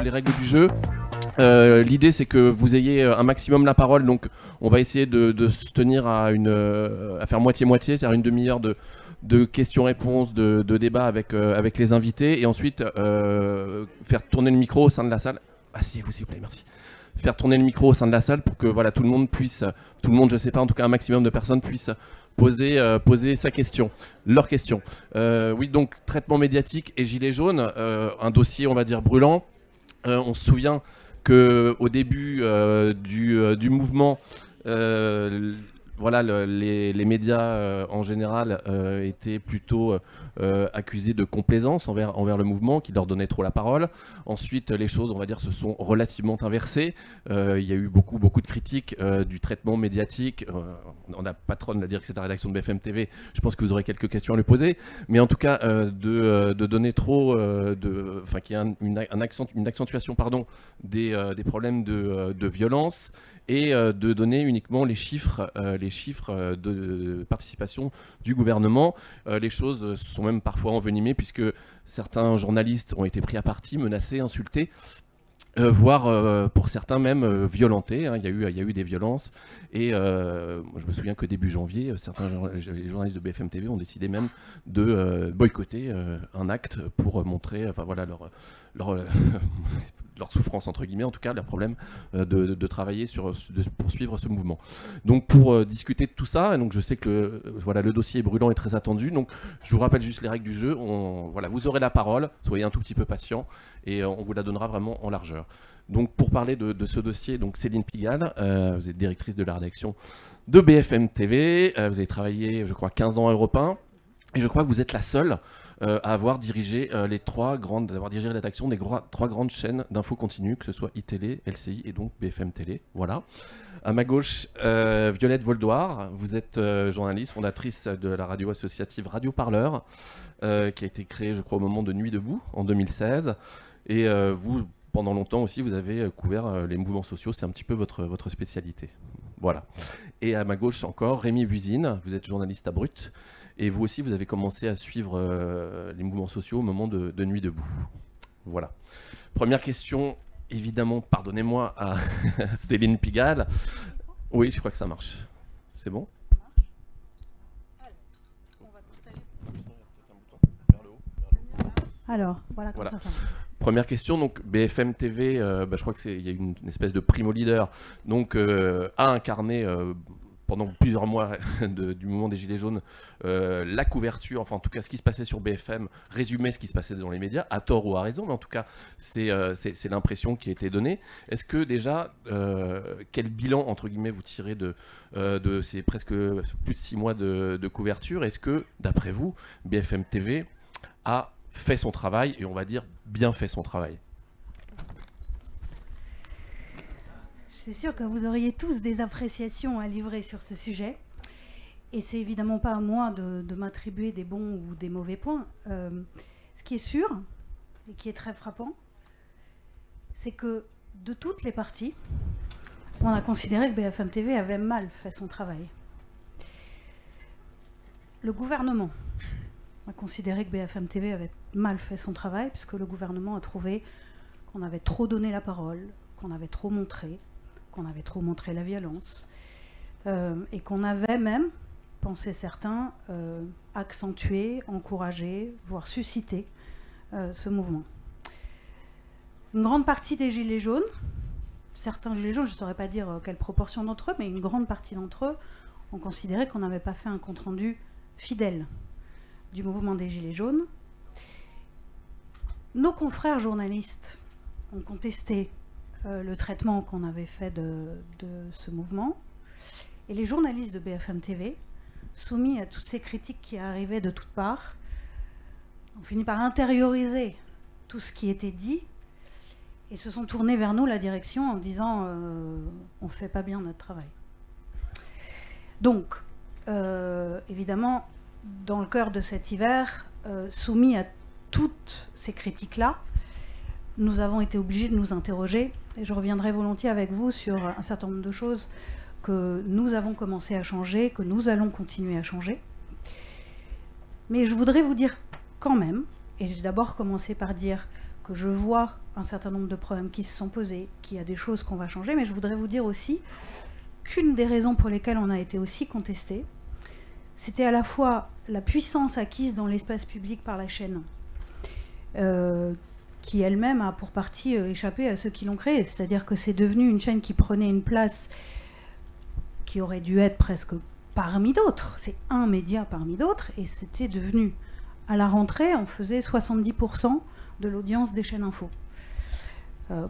les règles du jeu. L'idée c'est que vous ayez un maximum la parole, donc on va essayer de se tenir à faire moitié-moitié, c'est-à-dire une demi-heure de questions-réponses, de débat avec les invités, et ensuite faire tourner le micro au sein de la salle. Asseyez-vous s'il vous plaît, merci. Faire tourner le micro au sein de la salle pour que voilà, tout le monde je sais pas, en tout cas un maximum de personnes puissent poser sa question, leur question. Oui, donc traitement médiatique et gilets jaunes, un dossier on va dire brûlant. On se souvient qu'au début du mouvement, voilà, les médias en général étaient plutôt accusés de complaisance envers le mouvement, qui leur donnait trop la parole. Ensuite, les choses, on va dire, se sont relativement inversées. Il y a eu beaucoup de critiques du traitement médiatique. On a patronne, la directrice de la rédaction de BFM TV, je pense que vous aurez quelques questions à lui poser. Mais en tout cas, de donner trop, enfin, qu'il y ait une accentuation des problèmes de violence, et de donner uniquement les chiffres de participation du gouvernement. Les choses sont même parfois envenimées, puisque certains journalistes ont été pris à partie, menacés, insultés, voire pour certains même violentés. Hein. Il y a eu des violences, et je me souviens que début janvier, les journalistes de BFM TV ont décidé même de boycotter un acte pour montrer, enfin voilà, leur souffrance entre guillemets, en tout cas leur problème de travailler de poursuivre ce mouvement. Donc pour discuter de tout ça, et donc je sais que voilà, le dossier est brûlant et très attendu, donc je vous rappelle juste les règles du jeu. Voilà, vous aurez la parole, soyez un tout petit peu patient, et on vous la donnera vraiment en largeur. Donc pour parler de ce dossier, donc Céline Pigalle, vous êtes directrice de la rédaction de BFM TV, vous avez travaillé je crois 15 ans à Europe 1, et je crois que vous êtes la seule à avoir dirigé la rédaction des trois grandes chaînes d'infos continues, que ce soit iTélé, LCI et donc BFM Télé. Voilà. À ma gauche, Violette Voldoir, vous êtes journaliste, fondatrice de la radio associative Radio Parleur, qui a été créée, je crois, au moment de Nuit debout, en 2016. Et vous, pendant longtemps aussi, vous avez couvert les mouvements sociaux, c'est un petit peu votre spécialité. Voilà. Et à ma gauche encore, Rémi Buzine, vous êtes journaliste à Brut. Et vous aussi, vous avez commencé à suivre les mouvements sociaux au moment de Nuit debout. Voilà. Première question, évidemment, pardonnez-moi, à Céline Pigalle. Oui, je crois que ça marche. C'est bon ? Alors, voilà, comme ça marche. Première question, donc BFM TV, je crois qu'il y a une espèce de primo leader, donc a incarné pendant plusieurs mois du mouvement des Gilets jaunes, la couverture, enfin en tout cas ce qui se passait sur BFM, résumait ce qui se passait dans les médias, à tort ou à raison, mais en tout cas c'est l'impression qui a été donnée. Est-ce que déjà, quel bilan entre guillemets vous tirez de ces presque plus de 6 mois de couverture? Est-ce que, d'après vous, BFM TV a fait son travail, et on va dire bien fait son travail? Je suis sûre que vous auriez tous des appréciations à livrer sur ce sujet. Et c'est évidemment pas à moi de m'attribuer des bons ou des mauvais points. Ce qui est sûr, et qui est très frappant, c'est que de toutes les parties, on a considéré que BFM TV avait mal fait son travail. Le gouvernement a considéré que BFM TV avait mal fait son travail, puisque le gouvernement a trouvé qu'on avait trop donné la parole, qu'on avait trop montré la violence, et qu'on avait même, pensaient certains, accentué, encouragé, voire suscité ce mouvement. Une grande partie des Gilets jaunes, certains Gilets jaunes, je ne saurais pas dire quelle proportion d'entre eux, mais une grande partie d'entre eux ont considéré qu'on n'avait pas fait un compte-rendu fidèle du mouvement des Gilets jaunes. Nos confrères journalistes ont contesté le traitement qu'on avait fait de ce mouvement. Et les journalistes de BFM TV, soumis à toutes ces critiques qui arrivaient de toutes parts, ont fini par intérioriser tout ce qui était dit et se sont tournés vers nous, la direction, en disant on ne fait pas bien notre travail. Donc, évidemment, dans le cœur de cet hiver, soumis à toutes ces critiques-là, nous avons été obligés de nous interroger, et je reviendrai volontiers avec vous sur un certain nombre de choses que nous avons commencé à changer, que nous allons continuer à changer. Mais je voudrais vous dire quand même, et je vais d'abord commencer par dire que je vois un certain nombre de problèmes qui se sont posés, qu'il y a des choses qu'on va changer, mais je voudrais vous dire aussi qu'une des raisons pour lesquelles on a été aussi contesté, c'était à la fois la puissance acquise dans l'espace public par la chaîne, qui elle-même a pour partie échappé à ceux qui l'ont créée. C'est-à-dire que c'est devenu une chaîne qui prenait une place qui aurait dû être presque parmi d'autres. C'est un média parmi d'autres, et c'était devenu, à la rentrée, on faisait 70% de l'audience des chaînes info.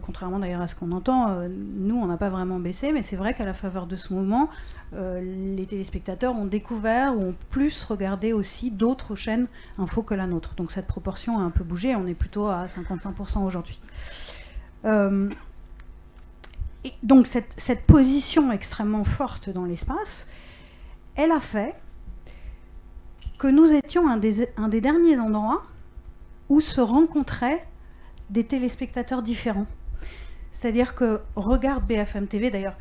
Contrairement d'ailleurs à ce qu'on entend, nous on n'a pas vraiment baissé, mais c'est vrai qu'à la faveur de ce mouvement, les téléspectateurs ont découvert ou ont plus regardé aussi d'autres chaînes info que la nôtre. Donc cette proportion a un peu bougé, on est plutôt à 55% aujourd'hui. Et donc cette position extrêmement forte dans l'espace, elle a fait que nous étions un des derniers endroits où se rencontraient des téléspectateurs différents. C'est-à-dire que regarde BFM TV, d'ailleurs,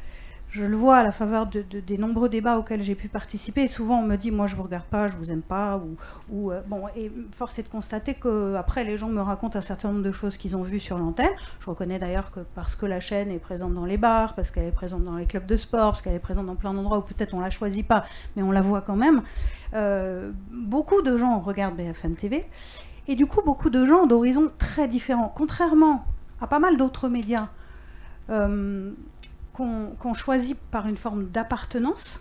je le vois à la faveur des nombreux débats auxquels j'ai pu participer, et souvent on me dit, moi je vous regarde pas, je vous aime pas, bon, et force est de constater qu'après les gens me racontent un certain nombre de choses qu'ils ont vues sur l'antenne. Je reconnais d'ailleurs que parce que la chaîne est présente dans les bars, parce qu'elle est présente dans les clubs de sport, parce qu'elle est présente dans plein d'endroits où peut-être on la choisit pas, mais on la voit quand même, beaucoup de gens regardent BFM TV. Et du coup, beaucoup de gens d'horizons très différents. Contrairement à pas mal d'autres médias qu'on choisit par une forme d'appartenance,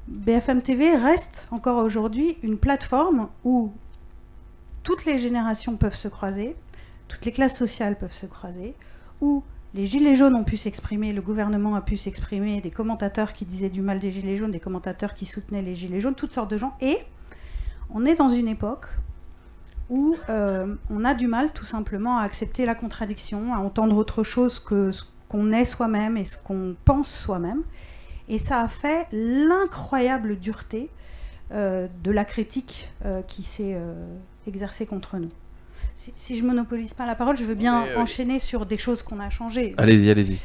BFM TV reste encore aujourd'hui une plateforme où toutes les générations peuvent se croiser, toutes les classes sociales peuvent se croiser, où les gilets jaunes ont pu s'exprimer, le gouvernement a pu s'exprimer, des commentateurs qui disaient du mal des gilets jaunes, des commentateurs qui soutenaient les gilets jaunes, toutes sortes de gens. Et on est dans une époque où on a du mal tout simplement à accepter la contradiction, à entendre autre chose que ce qu'on est soi-même et ce qu'on pense soi-même. Et ça a fait l'incroyable dureté de la critique qui s'est exercée contre nous. Si je ne monopolise pas la parole, je veux bien enchaîner sur des choses qu'on a changées. Allez-y, allez-y.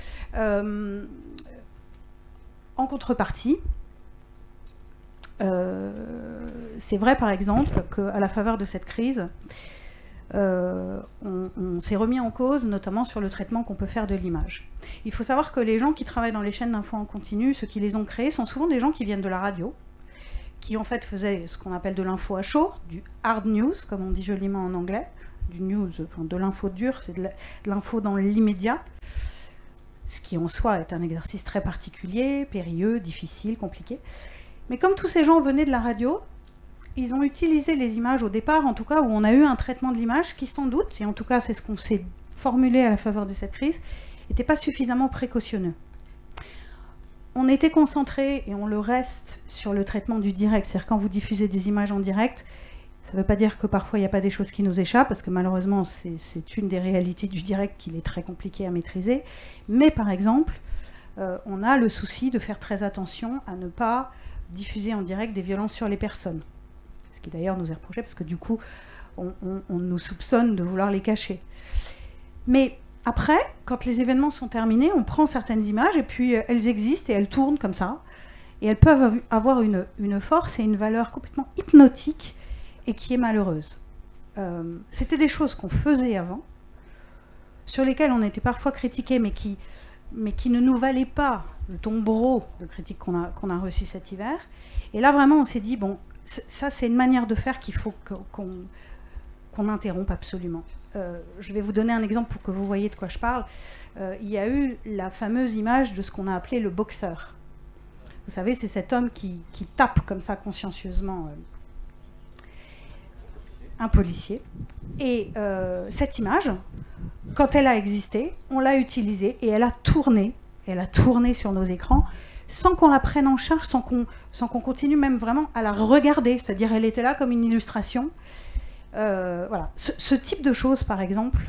En contrepartie, c'est vrai par exemple qu'à la faveur de cette crise, on s'est remis en cause notamment sur le traitement qu'on peut faire de l'image. Il faut savoir que les gens qui travaillent dans les chaînes d'infos en continu, ceux qui les ont créées, sont souvent des gens qui viennent de la radio, qui en fait faisaient ce qu'on appelle de l'info à chaud, du hard news, comme on dit joliment en anglais, du news, enfin de l'info dure, c'est de l'info dans l'immédiat, ce qui en soi est un exercice très particulier, périlleux, difficile, compliqué. Mais comme tous ces gens venaient de la radio, ils ont utilisé les images au départ, en tout cas, où on a eu un traitement de l'image qui, sans doute, et en tout cas c'est ce qu'on s'est formulé à la faveur de cette crise, n'était pas suffisamment précautionneux. On était concentré, et on le reste, sur le traitement du direct. C'est-à-dire quand vous diffusez des images en direct, ça ne veut pas dire que parfois il n'y a pas des choses qui nous échappent, parce que malheureusement c'est une des réalités du direct qu'il est très compliqué à maîtriser. Mais par exemple, on a le souci de faire très attention à ne pas diffuser en direct des violences sur les personnes. Ce qui d'ailleurs nous est reproché parce que du coup, on nous soupçonne de vouloir les cacher. Mais après, quand les événements sont terminés, on prend certaines images et puis elles existent et elles tournent comme ça. Et elles peuvent avoir une force et une valeur complètement hypnotique et qui est malheureuse. C'était des choses qu'on faisait avant, sur lesquelles on était parfois critiqués, mais qui ne nous valaient pas le tombereau de critiques qu'on a reçu cet hiver. Et là, vraiment, on s'est dit, bon, ça, c'est une manière de faire qu'il faut qu'on interrompe absolument. Je vais vous donner un exemple pour que vous voyez de quoi je parle. Il y a eu la fameuse image de ce qu'on a appelé le boxeur. Vous savez, c'est cet homme qui tape comme ça consciencieusement un policier. Et cette image, quand elle a existé, on l'a utilisée et elle a tourné sur nos écrans sans qu'on la prenne en charge, sans qu'on continue même vraiment à la regarder. C'est-à-dire elle était là comme une illustration. Voilà. Ce type de choses, par exemple,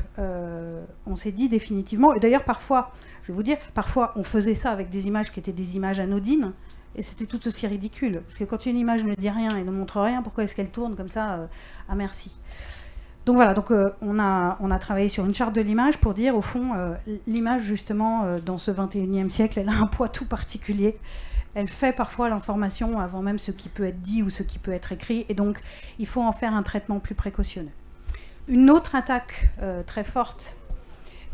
on s'est dit définitivement, et d'ailleurs parfois, je vais vous dire, parfois on faisait ça avec des images qui étaient des images anodines, et c'était tout aussi ridicule. Parce que quand une image ne dit rien et ne montre rien, pourquoi est-ce qu'elle tourne comme ça à merci? Donc voilà, donc, on a travaillé sur une charte de l'image pour dire, au fond, l'image, justement, dans ce 21e siècle, elle a un poids tout particulier. Elle fait parfois l'information avant même ce qui peut être dit ou ce qui peut être écrit, et donc il faut en faire un traitement plus précautionneux. Une autre attaque très forte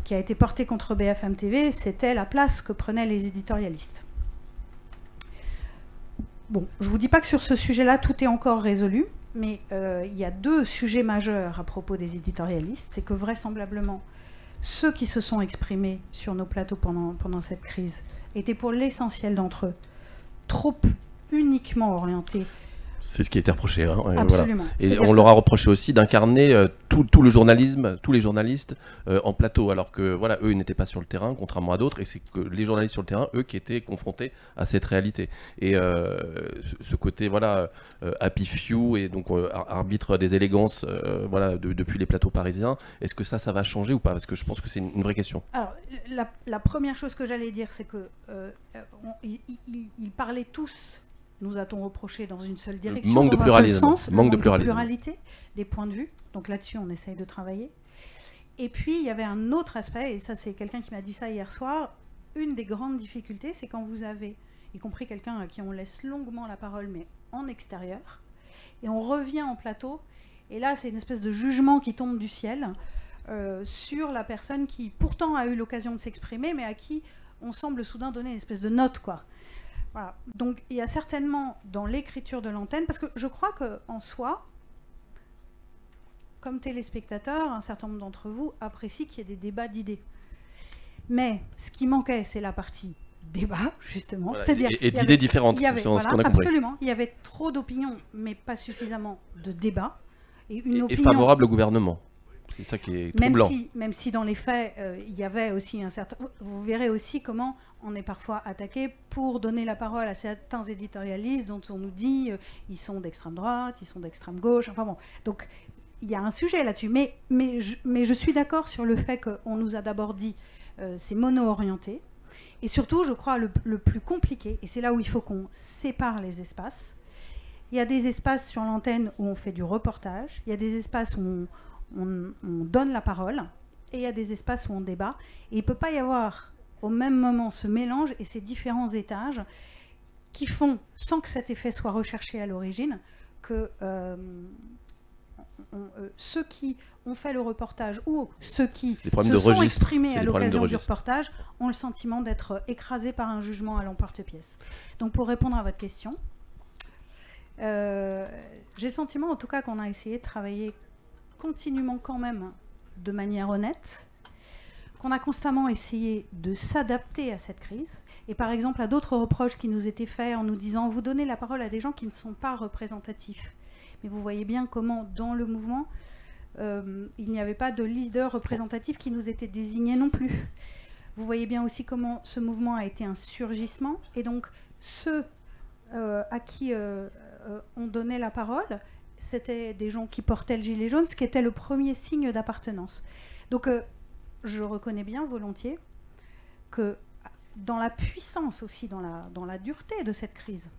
qui a été portée contre BFM TV, c'était la place que prenaient les éditorialistes. Bon, je ne vous dis pas que sur ce sujet-là, tout est encore résolu, mais il y a deux sujets majeurs à propos des éditorialistes. C'est que vraisemblablement, ceux qui se sont exprimés sur nos plateaux pendant cette crise étaient pour l'essentiel d'entre eux trop uniquement orientés. C'est ce qui a été reproché. Hein, absolument. Voilà. Et on leur a reproché aussi d'incarner tout le journalisme, tous les journalistes en plateau, alors que voilà, eux, ils n'étaient pas sur le terrain, contrairement à d'autres, et c'est que les journalistes sur le terrain, eux, qui étaient confrontés à cette réalité. Et ce côté, voilà, happy few, et donc arbitre des élégances, voilà, depuis les plateaux parisiens, est-ce que ça va changer ou pas? Parce que je pense que c'est une vraie question. Alors, la première chose que j'allais dire, c'est que ils parlaient tous, nous a-t-on reproché, dans une seule direction, manque de pluralisme, manque de pluralité des points de vue. Donc là-dessus, on essaye de travailler. Et puis, il y avait un autre aspect, et ça, c'est quelqu'un qui m'a dit ça hier soir. Une des grandes difficultés, c'est quand vous avez, y compris quelqu'un à qui on laisse longuement la parole, mais en extérieur, et on revient en plateau, et là, c'est une espèce de jugement qui tombe du ciel sur la personne qui, pourtant, a eu l'occasion de s'exprimer, mais à qui on semble soudain donner une espèce de note, quoi. Voilà. Donc il y a certainement dans l'écriture de l'antenne, parce que je crois qu'en soi, comme téléspectateur, un certain nombre d'entre vous apprécient qu'il y ait des débats d'idées. Mais ce qui manquait, c'est la partie débat, justement. Voilà, et d'idées différentes, c'est ce qu'on a compris. Absolument. Il y avait trop d'opinions, mais pas suffisamment de débats. Et favorable au gouvernement. C'est ça qui est troublant. Même si dans les faits, il y avait aussi un certain... Vous verrez aussi comment on est parfois attaqué pour donner la parole à certains éditorialistes dont on nous dit ils sont d'extrême droite, ils sont d'extrême gauche, enfin bon. Donc, il y a un sujet là-dessus. Mais je suis d'accord sur le fait qu'on nous a d'abord dit c'est mono-orienté. Et surtout, je crois, le plus compliqué, et c'est là où il faut qu'on sépare les espaces. Il y a des espaces sur l'antenne où on fait du reportage, il y a des espaces où on donne la parole, et il y a des espaces où on débat. Et il ne peut pas y avoir au même moment ce mélange et ces différents étages qui font, sans que cet effet soit recherché à l'origine, que ceux qui ont fait le reportage ou ceux qui se sont exprimés à l'occasion du reportage ont le sentiment d'être écrasés par un jugement à l'emporte-pièce. Donc pour répondre à votre question, j'ai le sentiment en tout cas qu'on a essayé de travailler continuellement quand même de manière honnête, qu'on a constamment essayé de s'adapter à cette crise, et par exemple à d'autres reproches qui nous étaient faits en nous disant vous donnez la parole à des gens qui ne sont pas représentatifs. Mais vous voyez bien comment dans le mouvement il n'y avait pas de leader représentatif qui nous était désigné non plus. Vous voyez bien aussi comment ce mouvement a été un surgissement, et donc ceux à qui on donnait la parole, c'était des gens qui portaient le gilet jaune, ce qui était le premier signe d'appartenance. Donc je reconnais bien volontiers que dans la puissance aussi, dans la dureté de cette crise,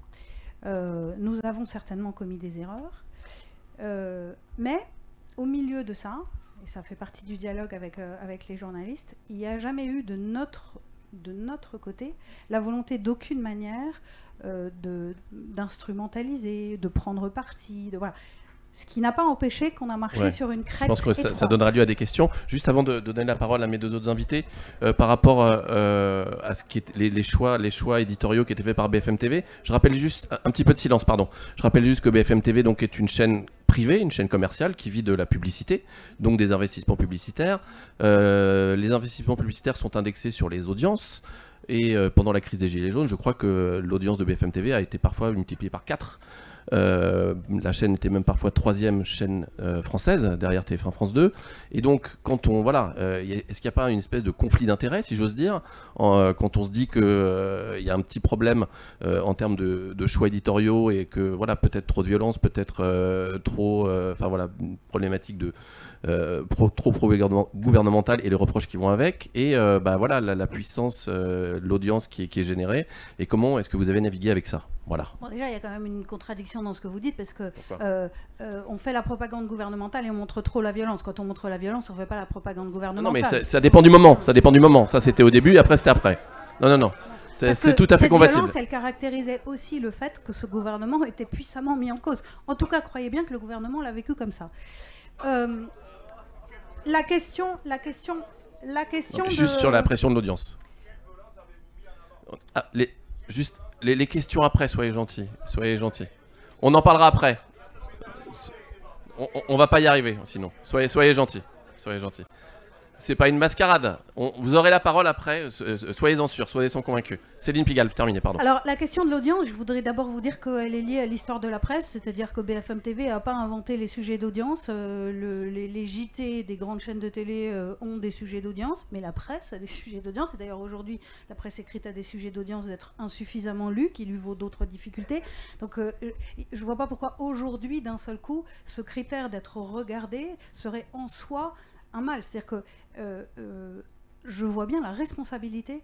nous avons certainement commis des erreurs, mais au milieu de ça, et ça fait partie du dialogue avec les journalistes, il n'y a jamais eu de notre côté la volonté d'aucune manière d'instrumentaliser, de prendre parti, voilà. Ce qui n'a pas empêché qu'on a marché sur une crête. Je pense que ça donnera lieu à des questions. Juste avant de donner la parole à mes deux autres invités, par rapport à ce qui est les choix éditoriaux qui étaient faits par BFM TV, je rappelle juste un petit peu de silence, pardon. Je rappelle juste que BFM TV donc est une chaîne privée, une chaîne commerciale qui vit de la publicité, donc des investissements publicitaires. Les investissements publicitaires sont indexés sur les audiences. Et pendant la crise des Gilets jaunes, je crois que l'audience de BFM TV a été parfois multipliée par 4. La chaîne était même parfois 3e chaîne française, derrière TF1 France 2. Et donc, quand on... Voilà, est-ce qu'il n'y a pas une espèce de conflit d'intérêts, si j'ose dire, quand on se dit qu'il y a un petit problème en termes de choix éditoriaux et que, voilà, peut-être trop de violence, peut-être trop... Enfin, voilà, une problématique de... trop pro-gouvernemental et les reproches qui vont avec, et voilà la puissance, l'audience qui est générée, et comment est-ce que vous avez navigué avec ça? Voilà. Bon, déjà, il y a quand même une contradiction dans ce que vous dites, parce que on fait la propagande gouvernementale et on montre trop la violence. Quand on montre la violence, on ne fait pas la propagande gouvernementale. Non, mais ça dépend du moment, ça dépend du moment. Ça, c'était au début, et après, c'était après. Non. C'est tout à fait compatible. Cette violence, elle caractérisait aussi le fait que ce gouvernement était puissamment mis en cause. En tout cas, croyez bien que le gouvernement l'a vécu comme ça. la question Juste sur la pression de l'audience. Ah, les questions après, soyez gentils. Soyez gentils. On en parlera après. On va pas y arriver, sinon. Soyez gentils. Soyez gentils. C'est pas une mascarade. Vous aurez la parole après. Soyez-en sûrs, soyez-en convaincus. Céline Pigalle, terminé, pardon. Alors, la question de l'audience, je voudrais d'abord vous dire qu'elle est liée à l'histoire de la presse, c'est-à-dire que BFM TV n'a pas inventé les sujets d'audience. Les JT des grandes chaînes de télé ont des sujets d'audience, mais la presse a des sujets d'audience. Et d'ailleurs, aujourd'hui, la presse écrite a des sujets d'audience d'être insuffisamment lus, qui lui vaut d'autres difficultés. Donc, je ne vois pas pourquoi aujourd'hui, d'un seul coup, ce critère d'être regardé serait en soi un mal. C'est-à-dire que je vois bien la responsabilité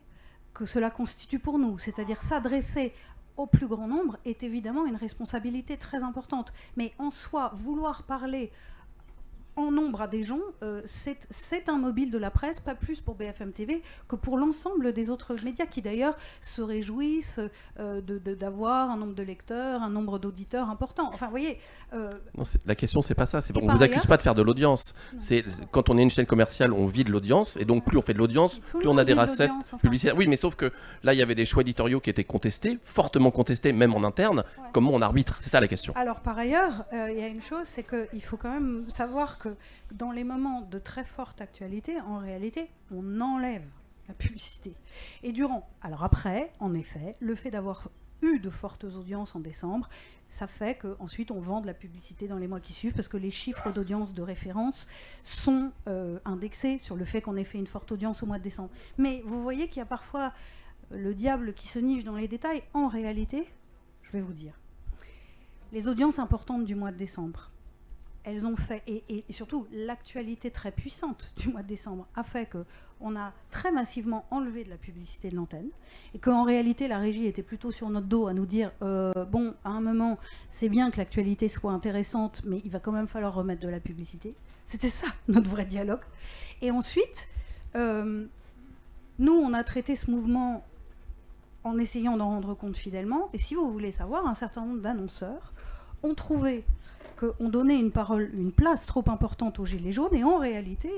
que cela constitue pour nous. C'est-à-dire s'adresser au plus grand nombre est évidemment une responsabilité très importante. Mais en soi, vouloir parler en nombre à des gens, c'est un mobile de la presse, pas plus pour BFM TV que pour l'ensemble des autres médias qui d'ailleurs se réjouissent d'avoir un nombre de lecteurs, un nombre d'auditeurs important. Enfin, vous voyez... Non, la question, c'est pas ça. On vous accuse pas de faire de l'audience. Quand on est une chaîne commerciale, on vit de l'audience, et donc plus on fait de l'audience, plus on a des recettes publicitaires. Oui, mais sauf que là, il y avait des choix éditoriaux qui étaient contestés, fortement contestés, même en interne. Ouais. Comment on arbitre? C'est ça la question. Alors, par ailleurs, il y a une chose, c'est qu'il faut quand même savoir que dans les moments de très forte actualité, en réalité, on enlève la publicité. Et durant... Alors après, en effet, le fait d'avoir eu de fortes audiences en décembre, ça fait qu'ensuite on vend de la publicité dans les mois qui suivent parce que les chiffres d'audience de référence sont indexés sur le fait qu'on ait fait une forte audience au mois de décembre. Mais vous voyez qu'il y a parfois le diable qui se niche dans les détails. En réalité, je vais vous dire, les audiences importantes du mois de décembre, elles ont fait, et surtout l'actualité très puissante du mois de décembre a fait qu'on a très massivement enlevé de la publicité de l'antenne et qu'en réalité la régie était plutôt sur notre dos à nous dire bon, à un moment c'est bien que l'actualité soit intéressante mais il va quand même falloir remettre de la publicité. C'était ça notre vrai dialogue. Et ensuite nous on a traité ce mouvement en essayant d'en rendre compte fidèlement, et si vous voulez savoir, un certain nombre d'annonceurs ont trouvé qu'on donnait une place trop importante aux Gilets jaunes, et en réalité,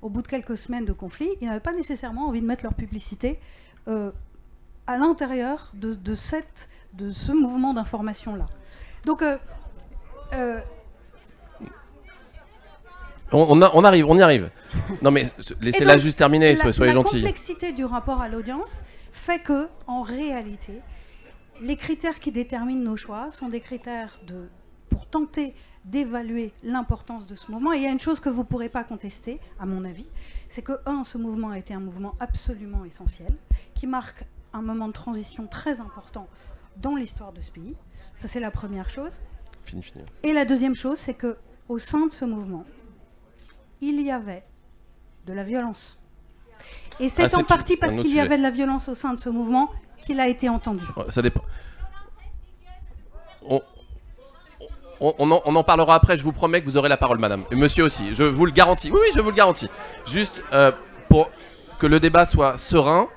au bout de quelques semaines de conflit, ils n'avaient pas nécessairement envie de mettre leur publicité à l'intérieur de ce mouvement d'information-là. Donc, on y arrive. Non mais laissez-la juste terminer, soyez gentils. La complexité du rapport à l'audience fait que, en réalité, les critères qui déterminent nos choix sont des critères pour tenter d'évaluer l'importance de ce mouvement. Et il y a une chose que vous ne pourrez pas contester, à mon avis, c'est que, ce mouvement a été un mouvement absolument essentiel, qui marque un moment de transition très important dans l'histoire de ce pays. Ça, c'est la première chose. Fini. Et la deuxième chose, c'est qu'au sein de ce mouvement, il y avait de la violence. Et c'est en partie parce qu'il y avait de la violence au sein de ce mouvement qu'il a été entendu. Ça dépend. On en parlera après, je vous promets que vous aurez la parole, madame. Et monsieur aussi, je vous le garantis. Oui, je vous le garantis. Juste pour que le débat soit serein,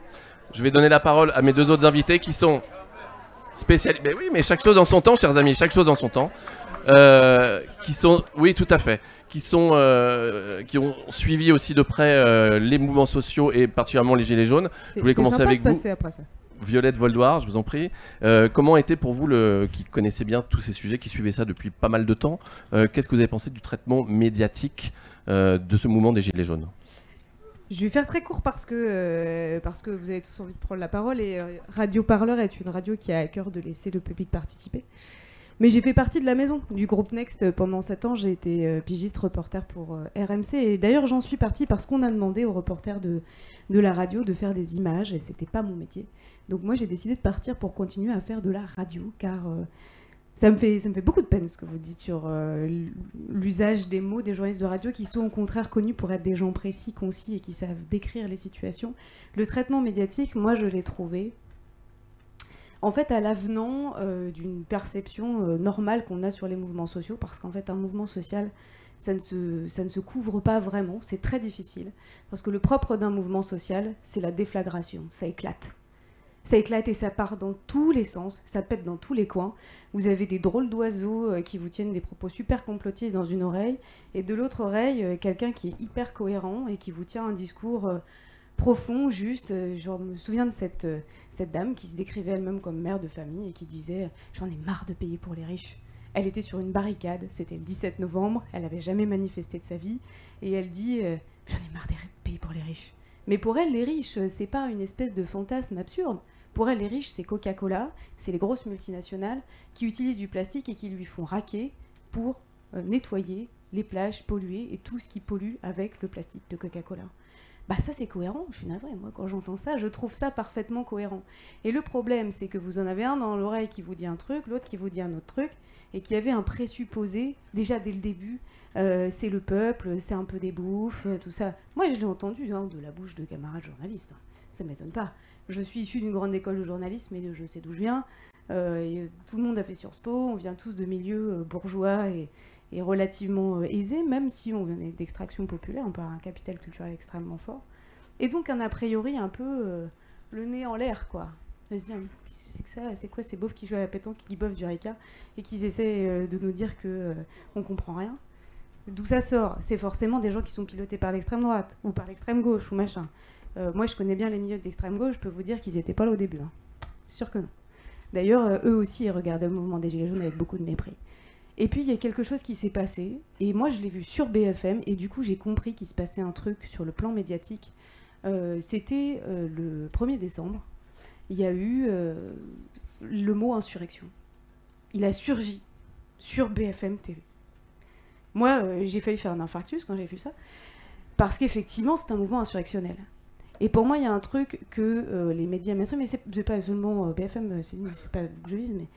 je vais donner la parole à mes deux autres invités qui sont spécialistes. Mais oui, mais chaque chose en son temps, chers amis, chaque chose en son temps. Qui sont, oui, tout à fait, qui ont suivi aussi de près les mouvements sociaux et particulièrement les Gilets jaunes. Je voulais commencer avec vous. Après ça. Violette Voldoir, je vous en prie. Comment était pour vous, qui connaissez bien tous ces sujets, qui suivez ça depuis pas mal de temps, qu'est-ce que vous avez pensé du traitement médiatique de ce mouvement des Gilets jaunes? Je vais faire très court parce que vous avez tous envie de prendre la parole et Radio Parleur est une radio qui a à cœur de laisser le public participer. Mais j'ai fait partie de la maison du groupe Next pendant 7 ans. J'ai été pigiste reporter pour RMC. Et d'ailleurs, j'en suis partie parce qu'on a demandé aux reporters de la radio de faire des images. Et c'était pas mon métier. Donc moi, j'ai décidé de partir pour continuer à faire de la radio. Car ça me fait beaucoup de peine ce que vous dites sur l'usage des mots des journalistes de radio qui sont au contraire connus pour être des gens précis, concis et qui savent décrire les situations. Le traitement médiatique, moi, je l'ai trouvé... en fait, à l'avenant d'une perception normale qu'on a sur les mouvements sociaux, parce qu'en fait, un mouvement social, ça ne se couvre pas vraiment, c'est très difficile, parce que le propre d'un mouvement social, c'est la déflagration, ça éclate. Ça éclate et ça part dans tous les sens, ça pète dans tous les coins. Vous avez des drôles d'oiseaux qui vous tiennent des propos super complotistes dans une oreille, et de l'autre oreille, quelqu'un qui est hyper cohérent et qui vous tient un discours profond, juste. Je me souviens de cette dame qui se décrivait elle-même comme mère de famille et qui disait « J'en ai marre de payer pour les riches ». Elle était sur une barricade, c'était le 17 novembre, elle n'avait jamais manifesté de sa vie, et elle dit « J'en ai marre de payer pour les riches ». Mais pour elle, les riches, c'est pas une espèce de fantasme absurde. Pour elle, les riches, c'est Coca-Cola, c'est les grosses multinationales qui utilisent du plastique et qui lui font raquer pour nettoyer les plages polluées et tout ce qui pollue avec le plastique de Coca-Cola. Bah ça c'est cohérent, je suis navrée, moi quand j'entends ça, je trouve ça parfaitement cohérent. Et le problème, c'est que vous en avez un dans l'oreille qui vous dit un truc, l'autre qui vous dit un autre truc, et qui avait un présupposé, déjà dès le début, c'est le peuple, c'est un peu des bouffes, tout ça. Moi je l'ai entendu de la bouche de camarades journalistes, ça ne m'étonne pas. Je suis issue d'une grande école de journalisme, et je sais d'où je viens, et tout le monde a fait Sciences Po, on vient tous de milieux bourgeois et relativement aisés, même si on venait d'extraction populaire, on peut avoir un capital culturel extrêmement fort. Et donc un a priori un peu le nez en l'air, quoi. De se dire, qu'est-ce que c'est que ça ? C'est quoi ces beaufs qui jouent à la pétanque, qui boivent du Ricard, et qui essaient de nous dire qu'on comprend rien ? D'où ça sort ? C'est forcément des gens qui sont pilotés par l'extrême droite, ou par l'extrême gauche, ou machin. Moi, je connais bien les milieux d'extrême gauche, je peux vous dire qu'ils n'étaient pas là au début. Hein. C'est sûr que non. D'ailleurs, eux aussi, ils regardaient le mouvement des Gilets jaunes avec beaucoup de mépris. Et puis il y a quelque chose qui s'est passé, et moi je l'ai vu sur BFM, et du coup j'ai compris qu'il se passait un truc sur le plan médiatique. C'était le 1er décembre, il y a eu le mot insurrection. Il a surgi sur BFM TV. Moi j'ai failli faire un infarctus quand j'ai vu ça, parce qu'effectivement c'est un mouvement insurrectionnel. Et pour moi il y a un truc que les médias mainstream, mais c'est pas seulement BFM, c'est pas que je vise, mais...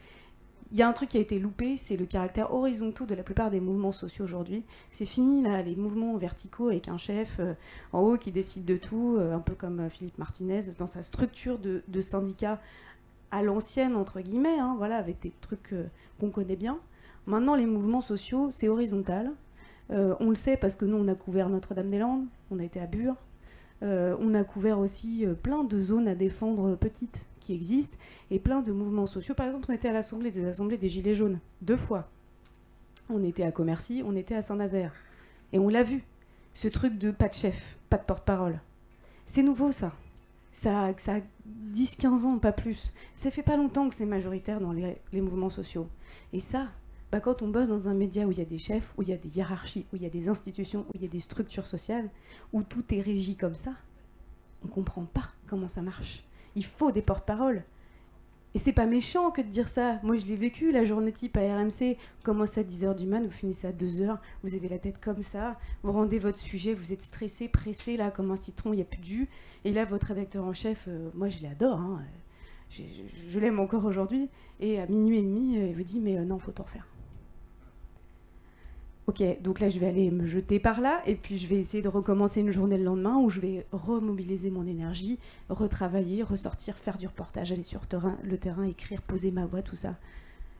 Il y a un truc qui a été loupé, c'est le caractère horizontal de la plupart des mouvements sociaux aujourd'hui. C'est fini, là, les mouvements verticaux avec un chef en haut qui décide de tout, un peu comme Philippe Martinez, dans sa structure de syndicat à l'ancienne, entre guillemets, hein, voilà, avec des trucs qu'on connaît bien. Maintenant, les mouvements sociaux, c'est horizontal. On le sait parce que nous, on a couvert Notre-Dame-des-Landes, on a été à Bure. On a couvert aussi plein de zones à défendre petites qui existent et plein de mouvements sociaux. Par exemple, on était à l'Assemblée des Gilets jaunes 2 fois. On était à Commercy, on était à Saint-Nazaire. Et on l'a vu, ce truc de pas de chef, pas de porte-parole. C'est nouveau ça. Ça a 10-15 ans, pas plus. Ça fait pas longtemps que c'est majoritaire dans les mouvements sociaux. Et ça, bah, quand on bosse dans un média où il y a des chefs, où il y a des hiérarchies, où il y a des institutions, où il y a des structures sociales, où tout est régi comme ça, on comprend pas comment ça marche. Il faut des porte-paroles. Et c'est pas méchant que de dire ça. Moi, je l'ai vécu, la journée type à RMC. Vous commencez à 10h du mat, vous finissez à 2h, vous avez la tête comme ça, vous rendez votre sujet, vous êtes stressé, pressé, là, comme un citron, il n'y a plus de jus. Et là, votre rédacteur en chef, moi, je l'adore, hein. Je l'aime encore aujourd'hui. Et à minuit et demi, il vous dit, mais non, faut tout refaire. Ok, donc là je vais aller me jeter par là et puis je vais essayer de recommencer une journée le lendemain où je vais remobiliser mon énergie, retravailler, ressortir, faire du reportage, aller sur le terrain, écrire, poser ma voix, tout ça.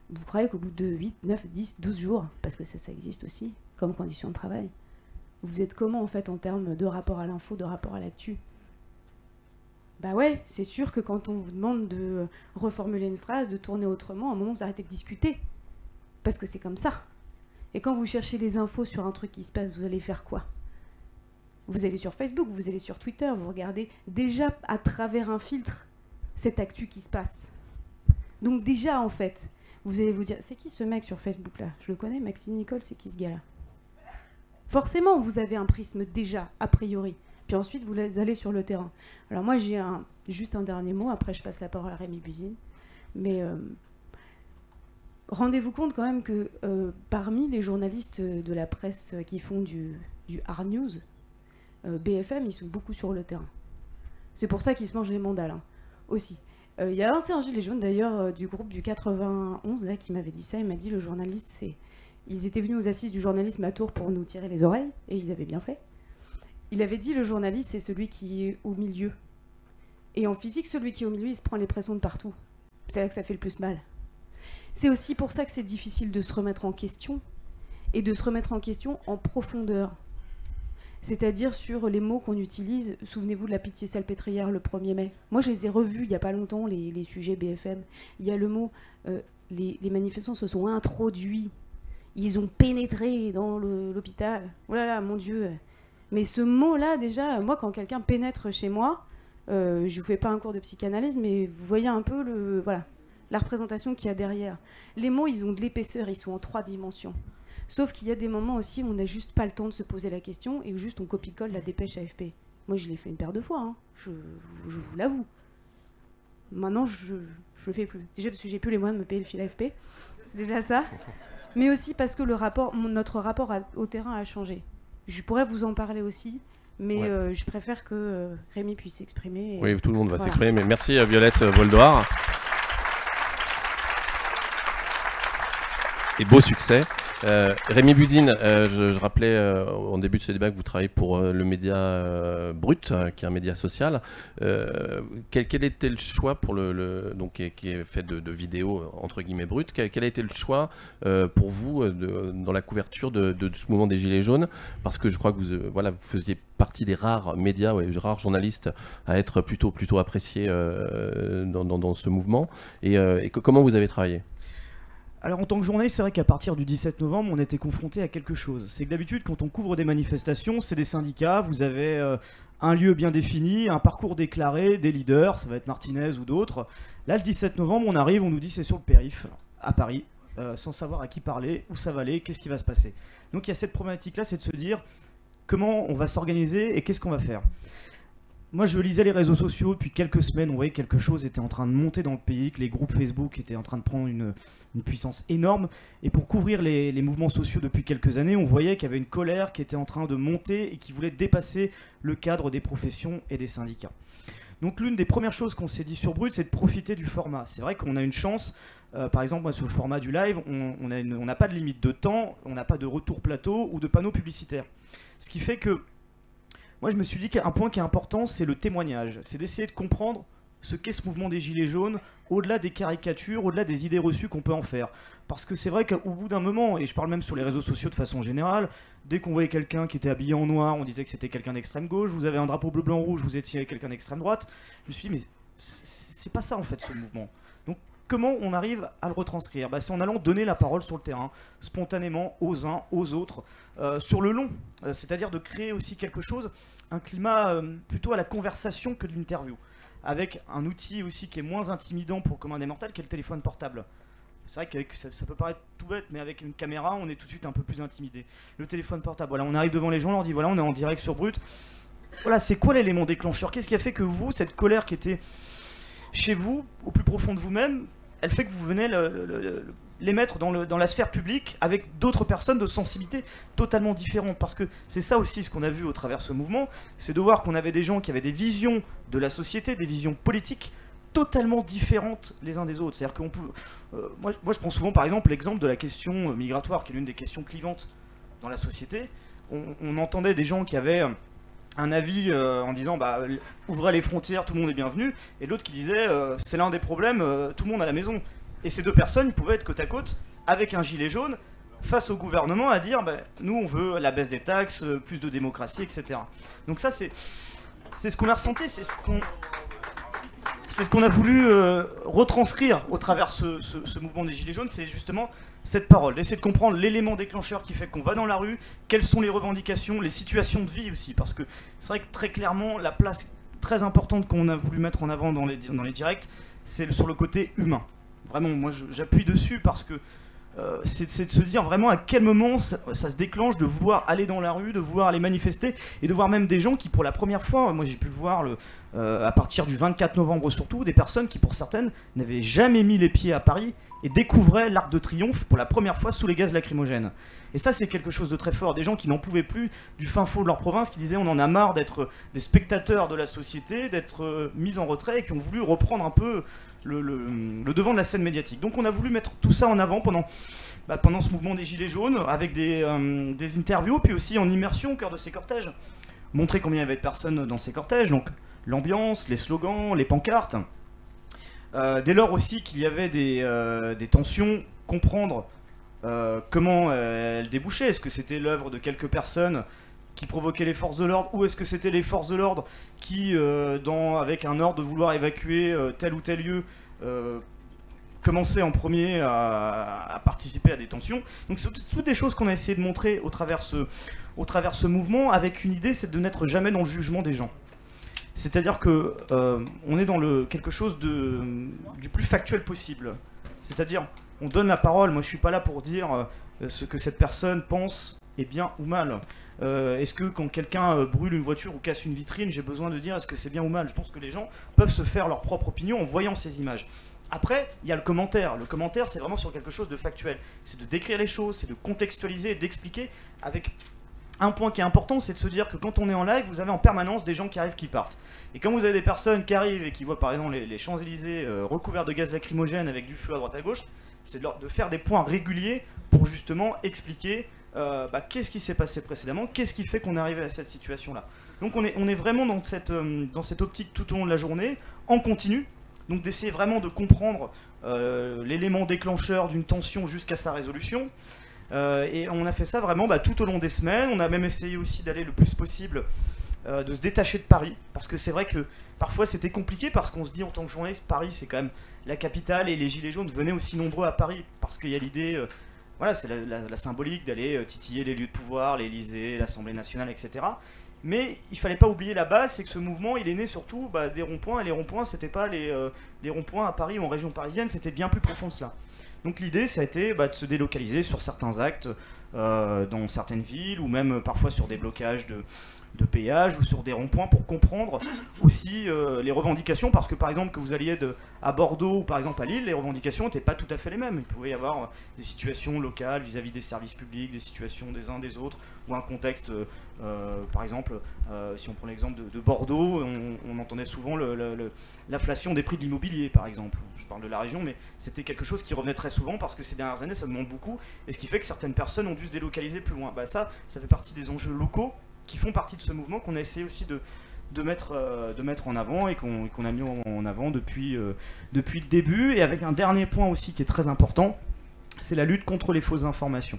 Vous croyez qu'au bout de 8, 9, 10, 12 jours, parce que ça existe aussi comme condition de travail, vous êtes comment en fait en termes de rapport à l'info, de rapport à l'actu ? Bah ouais, c'est sûr que quand on vous demande de reformuler une phrase, de tourner autrement, à un moment vous arrêtez de discuter. Parce que c'est comme ça. Et quand vous cherchez les infos sur un truc qui se passe, vous allez faire quoi ? Vous allez sur Facebook, vous allez sur Twitter, vous regardez déjà à travers un filtre cette actu qui se passe. Donc déjà, en fait, vous allez vous dire, c'est qui ce mec sur Facebook là ? Je le connais, Maxime Nicole, c'est qui ce gars-là ? Forcément, vous avez un prisme déjà, a priori. Puis ensuite, vous allez sur le terrain. Alors moi, j'ai juste un dernier mot, après je passe la parole à Rémi Buzine. Mais... rendez-vous compte quand même que parmi les journalistes de la presse qui font du hard news, BFM, ils sont beaucoup sur le terrain. C'est pour ça qu'ils se mangent les mandales, hein, aussi. Il y a un Serge Gilet jaune d'ailleurs du groupe du 91 là, qui m'avait dit ça, il m'a dit le journaliste, ils étaient venus aux assises du journalisme à Tours pour nous tirer les oreilles, et ils avaient bien fait. Il avait dit le journaliste c'est celui qui est au milieu. Et en physique, celui qui est au milieu, il se prend les pressions de partout. C'est là que ça fait le plus mal. C'est aussi pour ça que c'est difficile de se remettre en question, et de se remettre en question en profondeur. C'est-à-dire sur les mots qu'on utilise. Souvenez-vous de la pitié salpêtrière le 1er mai. Moi, je les ai revus il n'y a pas longtemps, les sujets BFM. Il y a le mot les manifestants se sont introduits. Ils ont pénétré dans l'hôpital. Oh là là, mon Dieu. Mais ce mot-là, déjà, moi, quand quelqu'un pénètre chez moi, je ne vous fais pas un cours de psychanalyse, mais vous voyez un peu la représentation qu'il y a derrière. Les mots, ils ont de l'épaisseur, ils sont en 3 dimensions. Sauf qu'il y a des moments aussi où on n'a juste pas le temps de se poser la question et où juste on copie-colle la dépêche AFP. Moi, je l'ai fait une paire de fois, hein. Je vous l'avoue. Maintenant, je le fais plus. Déjà parce que j'ai plus les moyens de me payer le fil AFP. C'est déjà ça. Mais aussi parce que notre rapport au terrain a changé. Je pourrais vous en parler aussi, mais je préfère que Rémi puisse s'exprimer. Oui, tout le monde va s'exprimer, mais merci à Violette Voldoir. Et beau succès. Rémi Buzine, je rappelais en début de ce débat que vous travaillez pour le média Brut, qui est un média social. Quel était le choix pour donc qui est fait de vidéos entre guillemets brutes, quel a été le choix pour vous dans la couverture de ce mouvement des Gilets jaunes? Parce que je crois que vous faisiez partie des rares médias, des rares journalistes à être plutôt appréciés dans ce mouvement. Et comment vous avez travaillé? Alors en tant que journaliste, c'est vrai qu'à partir du 17 novembre, on était confronté à quelque chose. C'est que d'habitude, quand on couvre des manifestations, c'est des syndicats, vous avez un lieu bien défini, un parcours déclaré, des leaders, ça va être Martinez ou d'autres. Là, le 17 novembre, on arrive, on nous dit c'est sur le périph', à Paris, sans savoir à qui parler, où ça va aller, qu'est-ce qui va se passer. Donc il y a cette problématique-là, c'est de se dire comment on va s'organiser et qu'est-ce qu'on va faire. Moi, je lisais les réseaux sociaux depuis quelques semaines, on voyait que quelque chose était en train de monter dans le pays, que les groupes Facebook étaient en train de prendre une puissance énorme. Et pour couvrir les mouvements sociaux depuis quelques années, on voyait qu'il y avait une colère qui était en train de monter et qui voulait dépasser le cadre des professions et des syndicats. Donc l'une des premières choses qu'on s'est dit sur Brut, c'est de profiter du format. C'est vrai qu'on a une chance, par exemple moi, sur le format du live, on n'a pas de limite de temps, on n'a pas de retour plateau ou de panneaux publicitaires. Ce qui fait que moi, je me suis dit qu'un point qui est important, c'est le témoignage. C'est d'essayer de comprendre ce qu'est ce mouvement des Gilets jaunes, au-delà des caricatures, au-delà des idées reçues qu'on peut en faire. Parce que c'est vrai qu'au bout d'un moment, et je parle même sur les réseaux sociaux de façon générale, dès qu'on voyait quelqu'un qui était habillé en noir, on disait que c'était quelqu'un d'extrême gauche, vous avez un drapeau bleu, blanc, rouge, vous étiez quelqu'un d'extrême droite. Je me suis dit, mais c'est pas ça en fait ce mouvement. Donc comment on arrive à le retranscrire? C'est en allant donner la parole sur le terrain, spontanément, aux uns, aux autres, sur le long. C'est-à-dire de créer aussi quelque chose, un climat plutôt à la conversation que de l'interview. Avec un outil aussi qui est moins intimidant pour le commun des mortels, qui est le téléphone portable. C'est vrai que ça peut paraître tout bête, mais avec une caméra, on est tout de suite un peu plus intimidé. Le téléphone portable, voilà, on arrive devant les gens, on leur dit voilà, on est en direct sur Brut. Voilà, c'est quoi l'élément déclencheur? Qu'est-ce qui a fait que vous, cette colère qui était chez vous, au plus profond de vous-même, elle fait que vous venez les mettre dans la sphère publique avec d'autres personnes de sensibilité totalement différentes. Parce que c'est ça aussi ce qu'on a vu au travers de ce mouvement, c'est de voir qu'on avait des gens qui avaient des visions de la société, des visions politiques totalement différentes les uns des autres. C'est-à-dire que moi je prends souvent par exemple l'exemple de la question migratoire, qui est l'une des questions clivantes dans la société. On entendait des gens qui avaient un avis en disant ouvrez les frontières, tout le monde est bienvenu, et l'autre qui disait c'est l'un des problèmes, tout le monde à la maison. Et ces deux personnes, ils pouvaient être côte à côte avec un gilet jaune face au gouvernement à dire nous on veut la baisse des taxes, plus de démocratie, etc. Donc ça c'est ce qu'on a ressenti, c'est ce qu'on a voulu retranscrire au travers ce mouvement des Gilets jaunes, c'est justement cette parole, d'essayer de comprendre l'élément déclencheur qui fait qu'on va dans la rue, quelles sont les revendications, les situations de vie aussi, parce que c'est vrai que très clairement, la place très importante qu'on a voulu mettre en avant dans les directs, c'est sur le côté humain. Vraiment, moi j'appuie dessus parce que c'est de se dire vraiment à quel moment ça se déclenche de vouloir aller dans la rue, de vouloir aller manifester et de voir même des gens qui pour la première fois, moi j'ai pu le voir à partir du 24 novembre surtout, des personnes qui pour certaines n'avaient jamais mis les pieds à Paris et découvraient l'Arc de Triomphe pour la première fois sous les gaz lacrymogènes. Et ça c'est quelque chose de très fort, des gens qui n'en pouvaient plus du fin fond de leur province, qui disaient on en a marre d'être des spectateurs de la société, d'être mis en retrait et qui ont voulu reprendre un peu le devant de la scène médiatique. Donc on a voulu mettre tout ça en avant pendant ce mouvement des Gilets jaunes, avec des interviews, puis aussi en immersion au cœur de ces cortèges. Montrer combien il y avait de personnes dans ces cortèges, donc l'ambiance, les slogans, les pancartes. Dès lors aussi qu'il y avait des tensions, comprendre comment elles débouchaient. Est-ce que c'était l'œuvre de quelques personnes qui provoquait les forces de l'ordre, ou est-ce que c'était les forces de l'ordre qui, avec un ordre de vouloir évacuer tel ou tel lieu, commençaient en premier à participer à des tensions. Donc c'est toutes des choses qu'on a essayé de montrer au travers ce mouvement, avec une idée, c'est de n'être jamais dans le jugement des gens. C'est-à-dire que on est dans quelque chose du plus factuel possible. C'est-à-dire, on donne la parole. Moi, je suis pas là pour dire ce que cette personne pense est bien ou mal. Est-ce que quand quelqu'un brûle une voiture ou casse une vitrine, j'ai besoin de dire est-ce que c'est bien ou mal? Je pense que les gens peuvent se faire leur propre opinion en voyant ces images. Après, il y a le commentaire. Le commentaire, c'est vraiment sur quelque chose de factuel. C'est de décrire les choses, c'est de contextualiser, d'expliquer avec un point qui est important, c'est de se dire que quand on est en live, vous avez en permanence des gens qui arrivent, qui partent. Et quand vous avez des personnes qui arrivent et qui voient par exemple les Champs-Élysées recouverts de gaz lacrymogène avec du feu à droite à gauche, c'est de faire des points réguliers pour justement expliquer qu'est-ce qui s'est passé précédemment, qu'est-ce qui fait qu'on est arrivé à cette situation-là. Donc on est vraiment dans cette optique tout au long de la journée, en continu, donc d'essayer vraiment de comprendre l'élément déclencheur d'une tension jusqu'à sa résolution. Et on a fait ça vraiment tout au long des semaines. On a même essayé aussi d'aller le plus possible, de se détacher de Paris, parce que c'est vrai que parfois c'était compliqué, parce qu'on se dit en tant que journaliste, Paris c'est quand même la capitale, et les Gilets jaunes venaient aussi nombreux à Paris, parce qu'il y a l'idée, voilà, c'est la symbolique d'aller titiller les lieux de pouvoir, l'Élysée, l'Assemblée nationale, etc. Mais il fallait pas oublier la base, c'est que ce mouvement il est né surtout des ronds-points, et les ronds-points c'était pas les ronds-points à Paris ou en région parisienne, c'était bien plus profond que cela. Donc l'idée ça a été de se délocaliser sur certains actes dans certaines villes, ou même parfois sur des blocages de péage ou sur des ronds-points, pour comprendre aussi les revendications, parce que par exemple que vous alliez à Bordeaux ou par exemple à Lille, les revendications n'étaient pas tout à fait les mêmes. Il pouvait y avoir des situations locales vis-à-vis des services publics, des situations des uns des autres, ou un contexte, par exemple, si on prend l'exemple de Bordeaux, on entendait souvent l'inflation des prix de l'immobilier par exemple. Je parle de la région, mais c'était quelque chose qui revenait très souvent, parce que ces dernières années ça demande beaucoup, et ce qui fait que certaines personnes ont dû se délocaliser plus loin. Ça fait partie des enjeux locaux qui font partie de ce mouvement, qu'on a essayé aussi de mettre en avant, et qu'on a mis en avant depuis le début. Et avec un dernier point aussi qui est très important, c'est la lutte contre les fausses informations.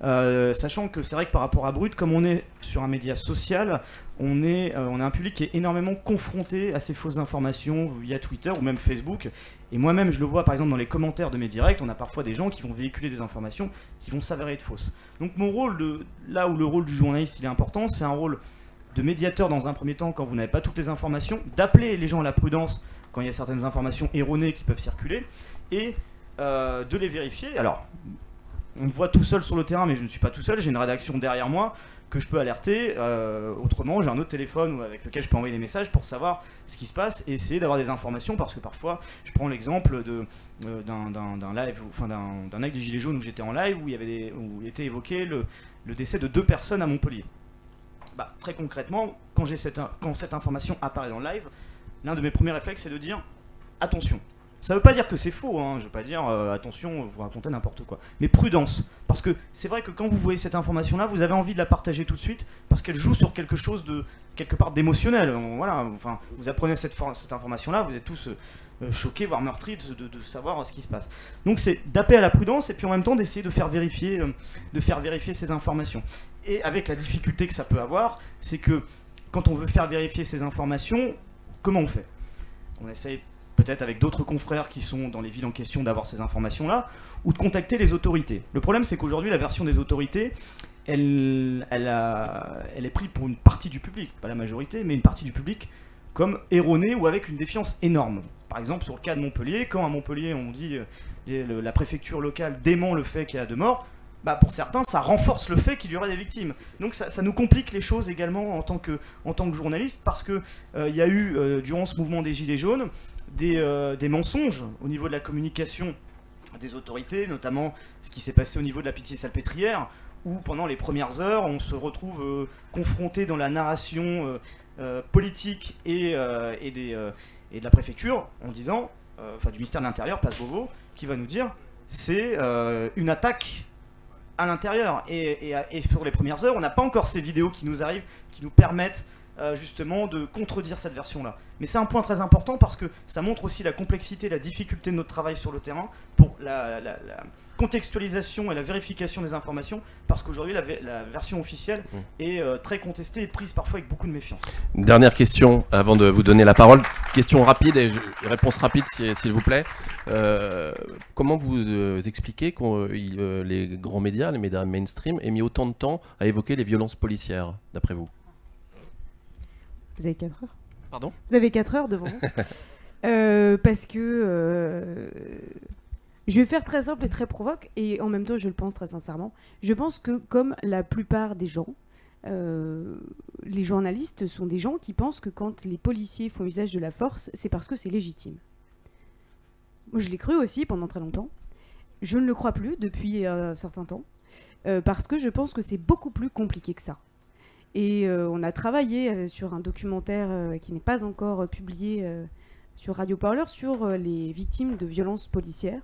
Sachant que c'est vrai que par rapport à Brut, comme on est sur un média social, on a un public qui est énormément confronté à ces fausses informations via Twitter ou même Facebook. Et moi-même, je le vois par exemple dans les commentaires de mes directs, on a parfois des gens qui vont véhiculer des informations qui vont s'avérer être fausses. Donc mon rôle, là où le rôle du journaliste il est important, c'est un rôle de médiateur dans un premier temps quand vous n'avez pas toutes les informations, d'appeler les gens à la prudence quand il y a certaines informations erronées qui peuvent circuler, et de les vérifier. Alors, on me voit tout seul sur le terrain, mais je ne suis pas tout seul, j'ai une rédaction derrière moi que je peux alerter. Autrement, j'ai un autre téléphone avec lequel je peux envoyer des messages pour savoir ce qui se passe et essayer d'avoir des informations, parce que parfois, je prends l'exemple d'un live, enfin d'un acte des Gilets jaunes où j'étais en live, où il était évoqué le décès de 2 personnes à Montpellier. Très concrètement, quand cette information apparaît dans le live, l'un de mes premiers réflexes c'est de dire attention. Ça ne veut pas dire que c'est faux, hein. Je ne veux pas dire attention, vous racontez n'importe quoi. Mais prudence, parce que c'est vrai que quand vous voyez cette information-là, vous avez envie de la partager tout de suite, parce qu'elle joue sur quelque chose quelque part d'émotionnel. Voilà, enfin, vous apprenez cette information-là, vous êtes tous choqués, voire meurtris de savoir ce qui se passe. Donc c'est d'appeler à la prudence, et puis en même temps d'essayer de faire vérifier ces informations. Et avec la difficulté que ça peut avoir, c'est que quand on veut faire vérifier ces informations, comment on fait? On essaye peut-être avec d'autres confrères qui sont dans les villes en question d'avoir ces informations-là, ou de contacter les autorités. Le problème, c'est qu'aujourd'hui, la version des autorités, elle est prise pour une partie du public, pas la majorité, mais une partie du public, comme erronée ou avec une défiance énorme. Par exemple, sur le cas de Montpellier, quand à Montpellier, on dit la préfecture locale dément le fait qu'il y a 2 morts, pour certains, ça renforce le fait qu'il y aurait des victimes. Donc ça nous complique les choses également en tant que journaliste, parce que il y a eu, durant ce mouvement des Gilets jaunes, des mensonges au niveau de la communication des autorités, notamment ce qui s'est passé au niveau de la Pitié-Salpêtrière, où pendant les premières heures, on se retrouve confronté dans la narration politique et de la préfecture, en disant, du ministère de l'Intérieur, Place Beauvau, qui va nous dire c'est une attaque à l'intérieur. Et sur les premières heures, on n'a pas encore ces vidéos qui nous arrivent, qui nous permettent justement de contredire cette version-là. Mais c'est un point très important parce que ça montre aussi la complexité, la difficulté de notre travail sur le terrain pour la contextualisation et la vérification des informations, parce qu'aujourd'hui la version officielle est très contestée et prise parfois avec beaucoup de méfiance. Dernière question avant de vous donner la parole. Question rapide et réponse rapide s'il vous plaît. Comment vous expliquez que les grands médias, les médias mainstream, aient mis autant de temps à évoquer les violences policières, d'après vous? Vous avez 4 heures. Pardon? Vous avez 4 heures devant vous. Parce que je vais faire très simple et très provoque, et en même temps je le pense très sincèrement. Je pense que comme la plupart des gens, les journalistes sont des gens qui pensent que quand les policiers font usage de la force, c'est parce que c'est légitime. Moi je l'ai cru aussi pendant très longtemps. Je ne le crois plus depuis un certain temps, parce que je pense que c'est beaucoup plus compliqué que ça. Et on a travaillé sur un documentaire qui n'est pas encore publié sur Radio Parleur sur les victimes de violences policières.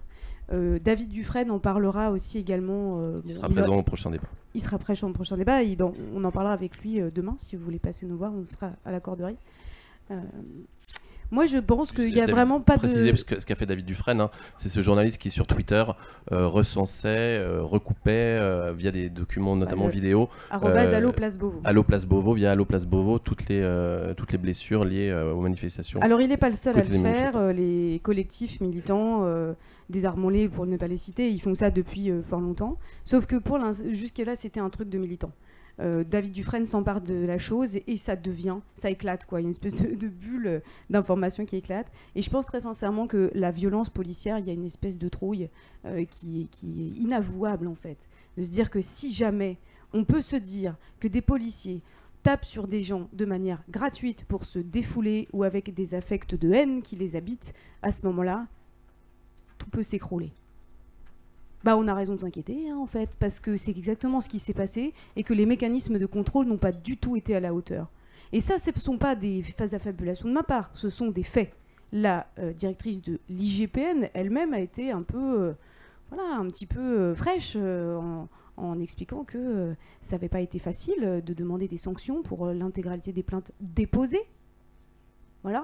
David Dufresne en parlera aussi également. Il sera présent au prochain débat. Il sera présent au prochain débat. On en parlera avec lui demain, si vous voulez passer nous voir. On sera à la Corderie. Moi, je pense qu'il n'y a vraiment pas de... Préciser ce qu'a fait David Dufresne, hein, c'est ce journaliste qui, sur Twitter, recensait, recoupait, via des documents, notamment vidéo... Allo Place Beauvau. Allo Place Beauvau, via Allo Place Beauvau, toutes les blessures liées aux manifestations. Alors, il n'est pas le seul à le faire. Les collectifs militants, des Armolés, pour ne pas les citer, ils font ça depuis fort longtemps. Sauf que jusque-là, c'était un truc de militants. David Dufresne s'empare de la chose et ça éclate quoi. Il y a une espèce de bulle d'information qui éclate. Et je pense très sincèrement que la violence policière, il y a une espèce de trouille qui est inavouable en fait. De se dire que si jamais on peut se dire que des policiers tapent sur des gens de manière gratuite pour se défouler ou avec des affects de haine qui les habitent, à ce moment-là, tout peut s'écrouler. Bah, on a raison de s'inquiéter, hein, en fait, parce que c'est exactement ce qui s'est passé et que les mécanismes de contrôle n'ont pas du tout été à la hauteur. Et ça, ce ne sont pas des affabulations de ma part, ce sont des faits. La directrice de l'IGPN elle-même a été un petit peu fraîche en expliquant que ça n'avait pas été facile de demander des sanctions pour l'intégralité des plaintes déposées. Voilà.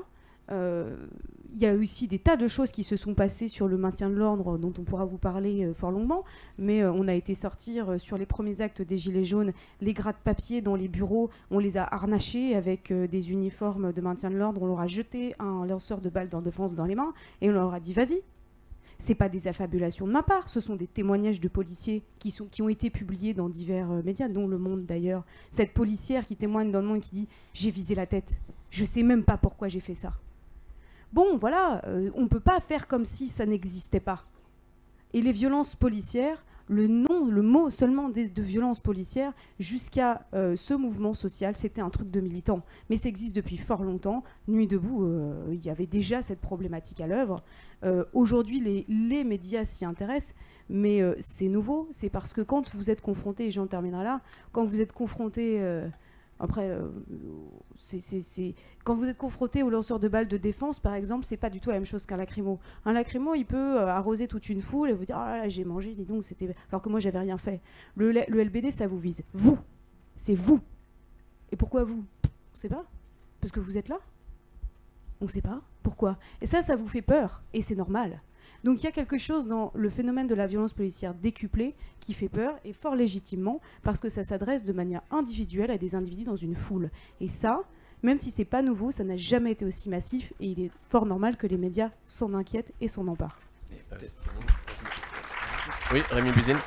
Il y a aussi des tas de choses qui se sont passées sur le maintien de l'ordre dont on pourra vous parler fort longuement, mais on a été sortir sur les premiers actes des Gilets jaunes les gratte-papier dans les bureaux, on les a harnachés avec des uniformes de maintien de l'ordre, on leur a jeté un lanceur de balles de défense dans les mains et on leur a dit vas-y. C'est pas des affabulations de ma part, ce sont des témoignages de policiers qui ont été publiés dans divers médias, dont Le Monde d'ailleurs. Cette policière qui témoigne dans Le Monde et qui dit « j'ai visé la tête, je sais même pas pourquoi j'ai fait ça ». Bon, voilà, on ne peut pas faire comme si ça n'existait pas. Et les violences policières, le mot seulement de violences policières, jusqu'à ce mouvement social, c'était un truc de militant. Mais ça existe depuis fort longtemps. Nuit debout, il y avait déjà cette problématique à l'œuvre. Aujourd'hui, les médias s'y intéressent, mais c'est nouveau. C'est parce que quand vous êtes confronté, et j'en terminerai là, quand vous êtes confronté... Quand vous êtes confronté aux lanceurs de balles de défense, par exemple, c'est pas du tout la même chose qu'un lacrymo. Un lacrymo, il peut arroser toute une foule et vous dire « Ah là, j'ai mangé, dis donc, c'était... » Alors que moi, j'avais rien fait. Le LBD, ça vous vise. Vous. C'est vous. Et pourquoi vous? On sait pas. Parce que vous êtes là? On sait pas. Pourquoi? Et ça vous fait peur. Et c'est normal. Donc il y a quelque chose dans le phénomène de la violence policière décuplée qui fait peur, et fort légitimement, parce que ça s'adresse de manière individuelle à des individus dans une foule. Et ça, même si c'est pas nouveau, ça n'a jamais été aussi massif, et il est fort normal que les médias s'en inquiètent et s'en emparent. Oui, Rémi Buzine.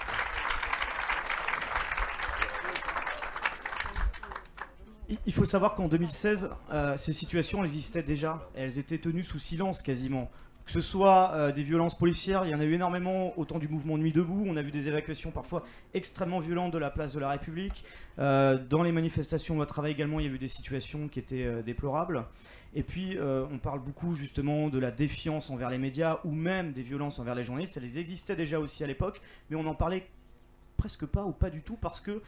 Il faut savoir qu'en 2016, ces situations existaient déjà. Elles étaient tenues sous silence quasiment. Que ce soit des violences policières, il y en a eu énormément au temps du mouvement Nuit debout. On a vu des évacuations parfois extrêmement violentes de la place de la République. Dans les manifestations au travail également, il y a eu des situations qui étaient déplorables. Et puis, on parle beaucoup justement de la défiance envers les médias ou même des violences envers les journalistes. Elles existaient déjà aussi à l'époque, mais on en parlait presque pas ou pas du tout, parce que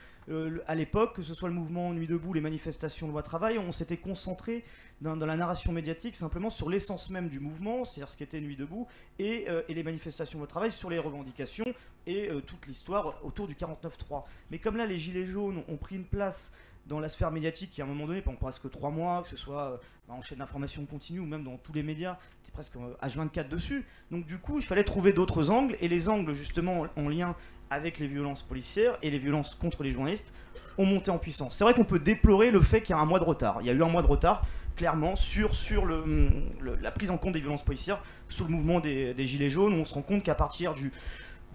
à l'époque, que ce soit le mouvement Nuit debout, les manifestations loi travail, on s'était concentré dans la narration médiatique simplement sur l'essence même du mouvement, c'est-à-dire ce qu'était Nuit debout, et les manifestations loi travail sur les revendications et toute l'histoire autour du 49.3. Mais comme là, les Gilets jaunes ont pris une place dans la sphère médiatique qui à un moment donné, pendant presque 3 mois, que ce soit en chaîne d'information continue ou même dans tous les médias, c'était presque H24 dessus. Donc du coup, il fallait trouver d'autres angles, et les angles justement en lien avec les violences policières et les violences contre les journalistes ont monté en puissance. C'est vrai qu'on peut déplorer le fait qu'il y a un mois de retard. Il y a eu un mois de retard, clairement, sur la prise en compte des violences policières sous le mouvement des Gilets jaunes, où on se rend compte qu'à partir du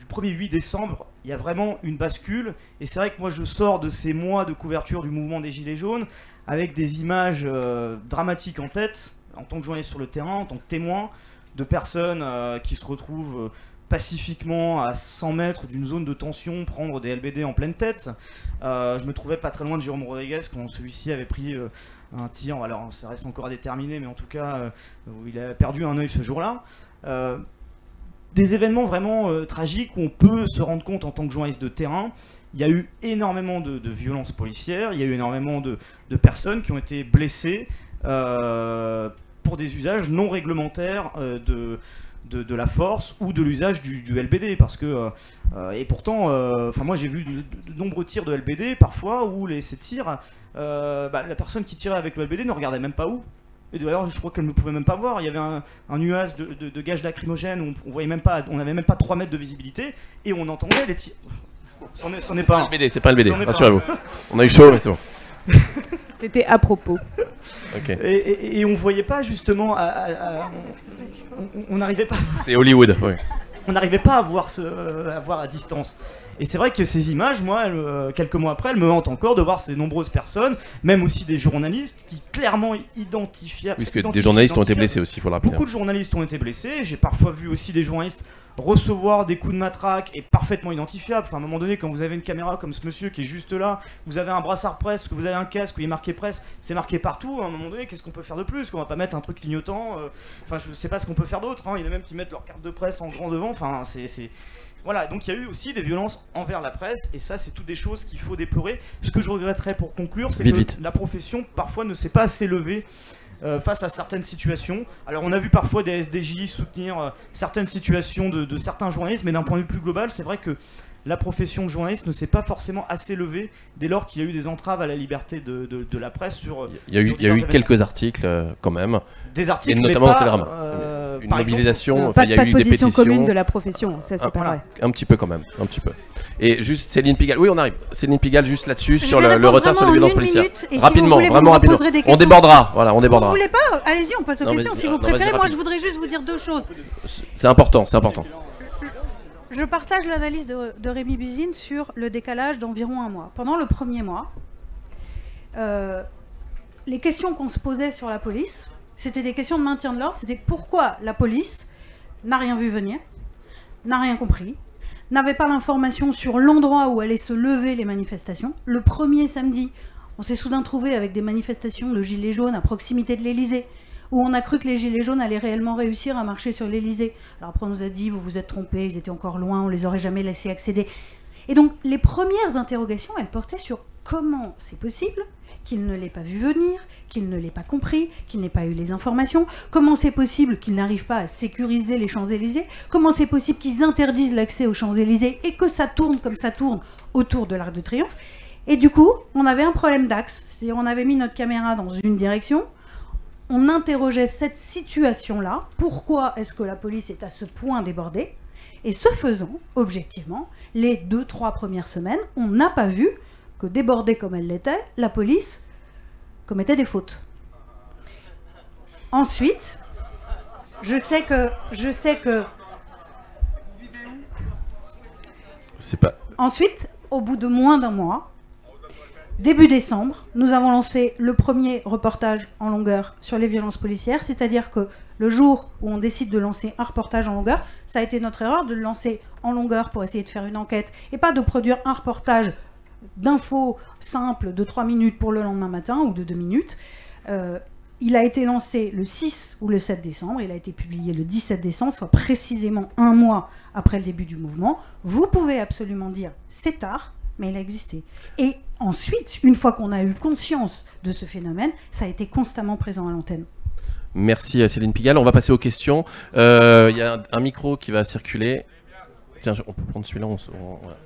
1er 8 décembre, il y a vraiment une bascule. Et c'est vrai que moi je sors de ces mois de couverture du mouvement des Gilets jaunes avec des images dramatiques en tête, en tant que journaliste sur le terrain, en tant que témoin, de personnes qui se retrouvent pacifiquement à 100 mètres d'une zone de tension prendre des LBD en pleine tête. Je me trouvais pas très loin de Jérôme Rodriguez quand celui-ci avait pris un tir, alors ça reste encore à déterminer, mais en tout cas il a perdu un œil ce jour-là. Des événements vraiment tragiques où on peut se rendre compte en tant que journaliste de terrain. Il y a eu énormément de violences policières, il y a eu énormément de personnes qui ont été blessées pour des usages non réglementaires de la force ou de l'usage du LBD, parce que et pourtant moi j'ai vu de nombreux tirs de LBD parfois où ces tirs la personne qui tirait avec le LBD ne regardait même pas où. Et d'ailleurs, je crois qu'elle ne pouvait même pas voir. Il y avait un nuage de gaz lacrymogène où on voyait même pas, on n'avait même pas 3 mètres de visibilité et on entendait les tirs. C'en est pas un. LBD, c'est pas LBD, rassurez-vous. On a eu chaud, mais c'est bon. C'était à propos. Okay. Et on voyait pas justement on n'arrivait pas. C'est Hollywood, oui. On n'arrivait pas à voir à distance. Et c'est vrai que ces images, moi, quelques mois après, elles me hantent encore de voir ces nombreuses personnes, même aussi des journalistes, qui clairement identifiaient... Puisque des journalistes ont été blessés aussi, il faut le rappeler. Beaucoup de journalistes ont été blessés. J'ai parfois vu aussi des journalistes recevoir des coups de matraque et parfaitement identifiables. Enfin, à un moment donné, quand vous avez une caméra comme ce monsieur qui est juste là, vous avez un brassard presse, que vous avez un casque où il est marqué presse, c'est marqué partout. À un moment donné, qu'est-ce qu'on peut faire de plus? Qu'on va pas mettre un truc clignotant. Enfin, je sais pas ce qu'on peut faire d'autre. Il y en a même qui mettent leur carte de presse en grand devant. Enfin, c'est... Voilà, donc il y a eu aussi des violences envers la presse, et ça, c'est toutes des choses qu'il faut déplorer. Ce que je regretterais pour conclure, c'est que la profession, parfois, ne s'est pas assez levée face à certaines situations. Alors, on a vu parfois des SDJ soutenir certaines situations de certains journalistes, mais d'un point de vue plus global, c'est vrai que la profession de journaliste ne s'est pas forcément assez levée dès lors qu'il y a eu des entraves à la liberté de la presse sur... Il y a eu quelques articles quand même. Des articles, et notamment mais pas, au Télérama. Une mobilisation, pas il y a eu des pétitions. Commune de la profession, ça c'est pas vrai. Un petit peu quand même, un petit peu. Et juste Céline Pigalle, oui on arrive. Céline Pigalle juste là-dessus sur le retard sur les violences policières. Rapidement, si vraiment rapidement. On débordera, voilà, on débordera. Vous voulez pas? Allez-y, on passe aux questions si vous préférez. Moi je voudrais juste vous dire 2 choses. C'est important, c'est important. Je partage l'analyse de Rémi Buzine sur le décalage d'environ 1 mois. Pendant le premier mois, les questions qu'on se posait sur la police, c'était des questions de maintien de l'ordre. C'était pourquoi la police n'a rien vu venir, n'a rien compris, n'avait pas l'information sur l'endroit où allaient se lever les manifestations. Le premier samedi, on s'est soudain trouvé avec des manifestations de gilets jaunes à proximité de l'Élysée, où on a cru que les gilets jaunes allaient réellement réussir à marcher sur l'Élysée. Alors après on nous a dit, vous vous êtes trompés, ils étaient encore loin, on les aurait jamais laissés accéder. Et donc les premières interrogations, elles portaient sur comment c'est possible qu'il ne l'ait pas vu venir, qu'il ne l'ait pas compris, qu'il n'ait pas eu les informations, comment c'est possible qu'ils n'arrivent pas à sécuriser les Champs-Élysées, comment c'est possible qu'ils interdisent l'accès aux Champs-Élysées et que ça tourne comme ça tourne autour de l'Arc de Triomphe. Et du coup, on avait un problème d'axe, c'est-à-dire on avait mis notre caméra dans une direction, on interrogeait cette situation-là, pourquoi est-ce que la police est à ce point débordée, et ce faisant, objectivement, les 2-3 premières semaines, on n'a pas vu que débordée comme elle l'était, la police commettait des fautes. Ensuite, je sais que c'est pas... Ensuite, au bout de moins d'1 mois, début décembre, nous avons lancé le premier reportage en longueur sur les violences policières, c'est-à-dire que le jour où on décide de lancer un reportage en longueur, ça a été notre erreur de le lancer en longueur pour essayer de faire une enquête et pas de produire un reportage d'infos simples de 3 minutes pour le lendemain matin ou de 2 minutes. Il a été lancé le 6 ou le 7 décembre, il a été publié le 17 décembre, soit précisément un mois après le début du mouvement. Vous pouvez absolument dire c'est tard, mais il a existé. Et ensuite, une fois qu'on a eu conscience de ce phénomène, ça a été constamment présent à l'antenne. Merci Céline Pigalle. On va passer aux questions. Il y a un micro qui va circuler. Tiens, on peut prendre celui-là. Voilà.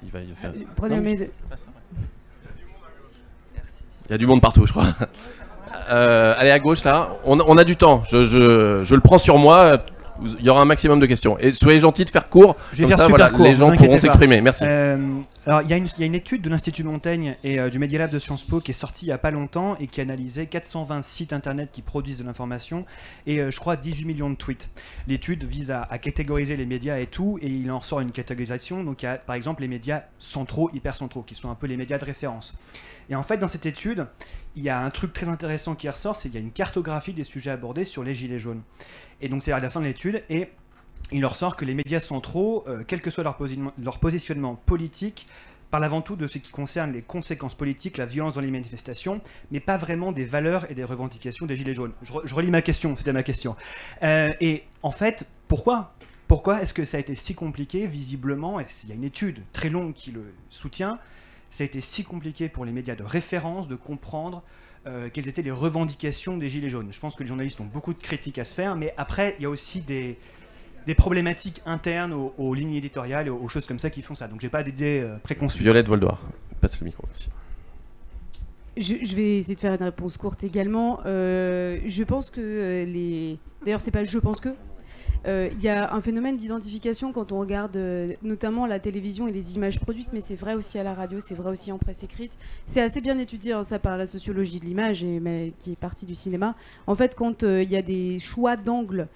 Il va y faire. Prenez mes deux. Il y a du monde partout, je crois. Allez à gauche là. On a du temps. Je le prends sur moi. Il y aura un maximum de questions. Et soyez gentils de faire court. Je vais comme faire ça, super court, les gens vous inquiétez pourront pas. s'exprimer. Merci. Alors, il y a une étude de l'Institut Montaigne et du Media Lab de Sciences Po qui est sortie il n'y a pas longtemps et qui analysait 420 sites internet qui produisent de l'information et je crois 18 millions de tweets. L'étude vise à catégoriser les médias et tout, et il en sort une catégorisation. Donc, il y a par exemple les médias centraux, hyper centraux, qui sont un peu les médias de référence. Et en fait, dans cette étude, il y a un truc très intéressant qui ressort, c'est qu'il y a une cartographie des sujets abordés sur les gilets jaunes. Et donc, c'est à la fin de l'étude, et il ressort que les médias centraux, quel que soit leur positionnement politique, parlent avant tout de ce qui concerne les conséquences politiques, la violence dans les manifestations, mais pas vraiment des valeurs et des revendications des gilets jaunes. Je relis ma question, c'était ma question. Et en fait, pourquoi est-ce que ça a été si compliqué, visiblement, et il y a une étude très longue qui le soutient, ça a été si compliqué pour les médias de référence de comprendre quelles étaient les revendications des gilets jaunes. Je pense que les journalistes ont beaucoup de critiques à se faire, mais après, il y a aussi des problématiques internes aux lignes éditoriales et aux choses comme ça qui font ça. Donc j'ai pas d'idée préconçue. Violette Voldoir, passe le micro, merci. Je vais essayer de faire une réponse courte également. Je pense que D'ailleurs, c'est pas je pense que... Il y a un phénomène d'identification quand on regarde notamment la télévision et les images produites, mais c'est vrai aussi à la radio, c'est vrai aussi en presse écrite. C'est assez bien étudié, hein, ça, par la sociologie de l'image, mais qui est partie du cinéma. En fait, quand il y a des choix d'angles,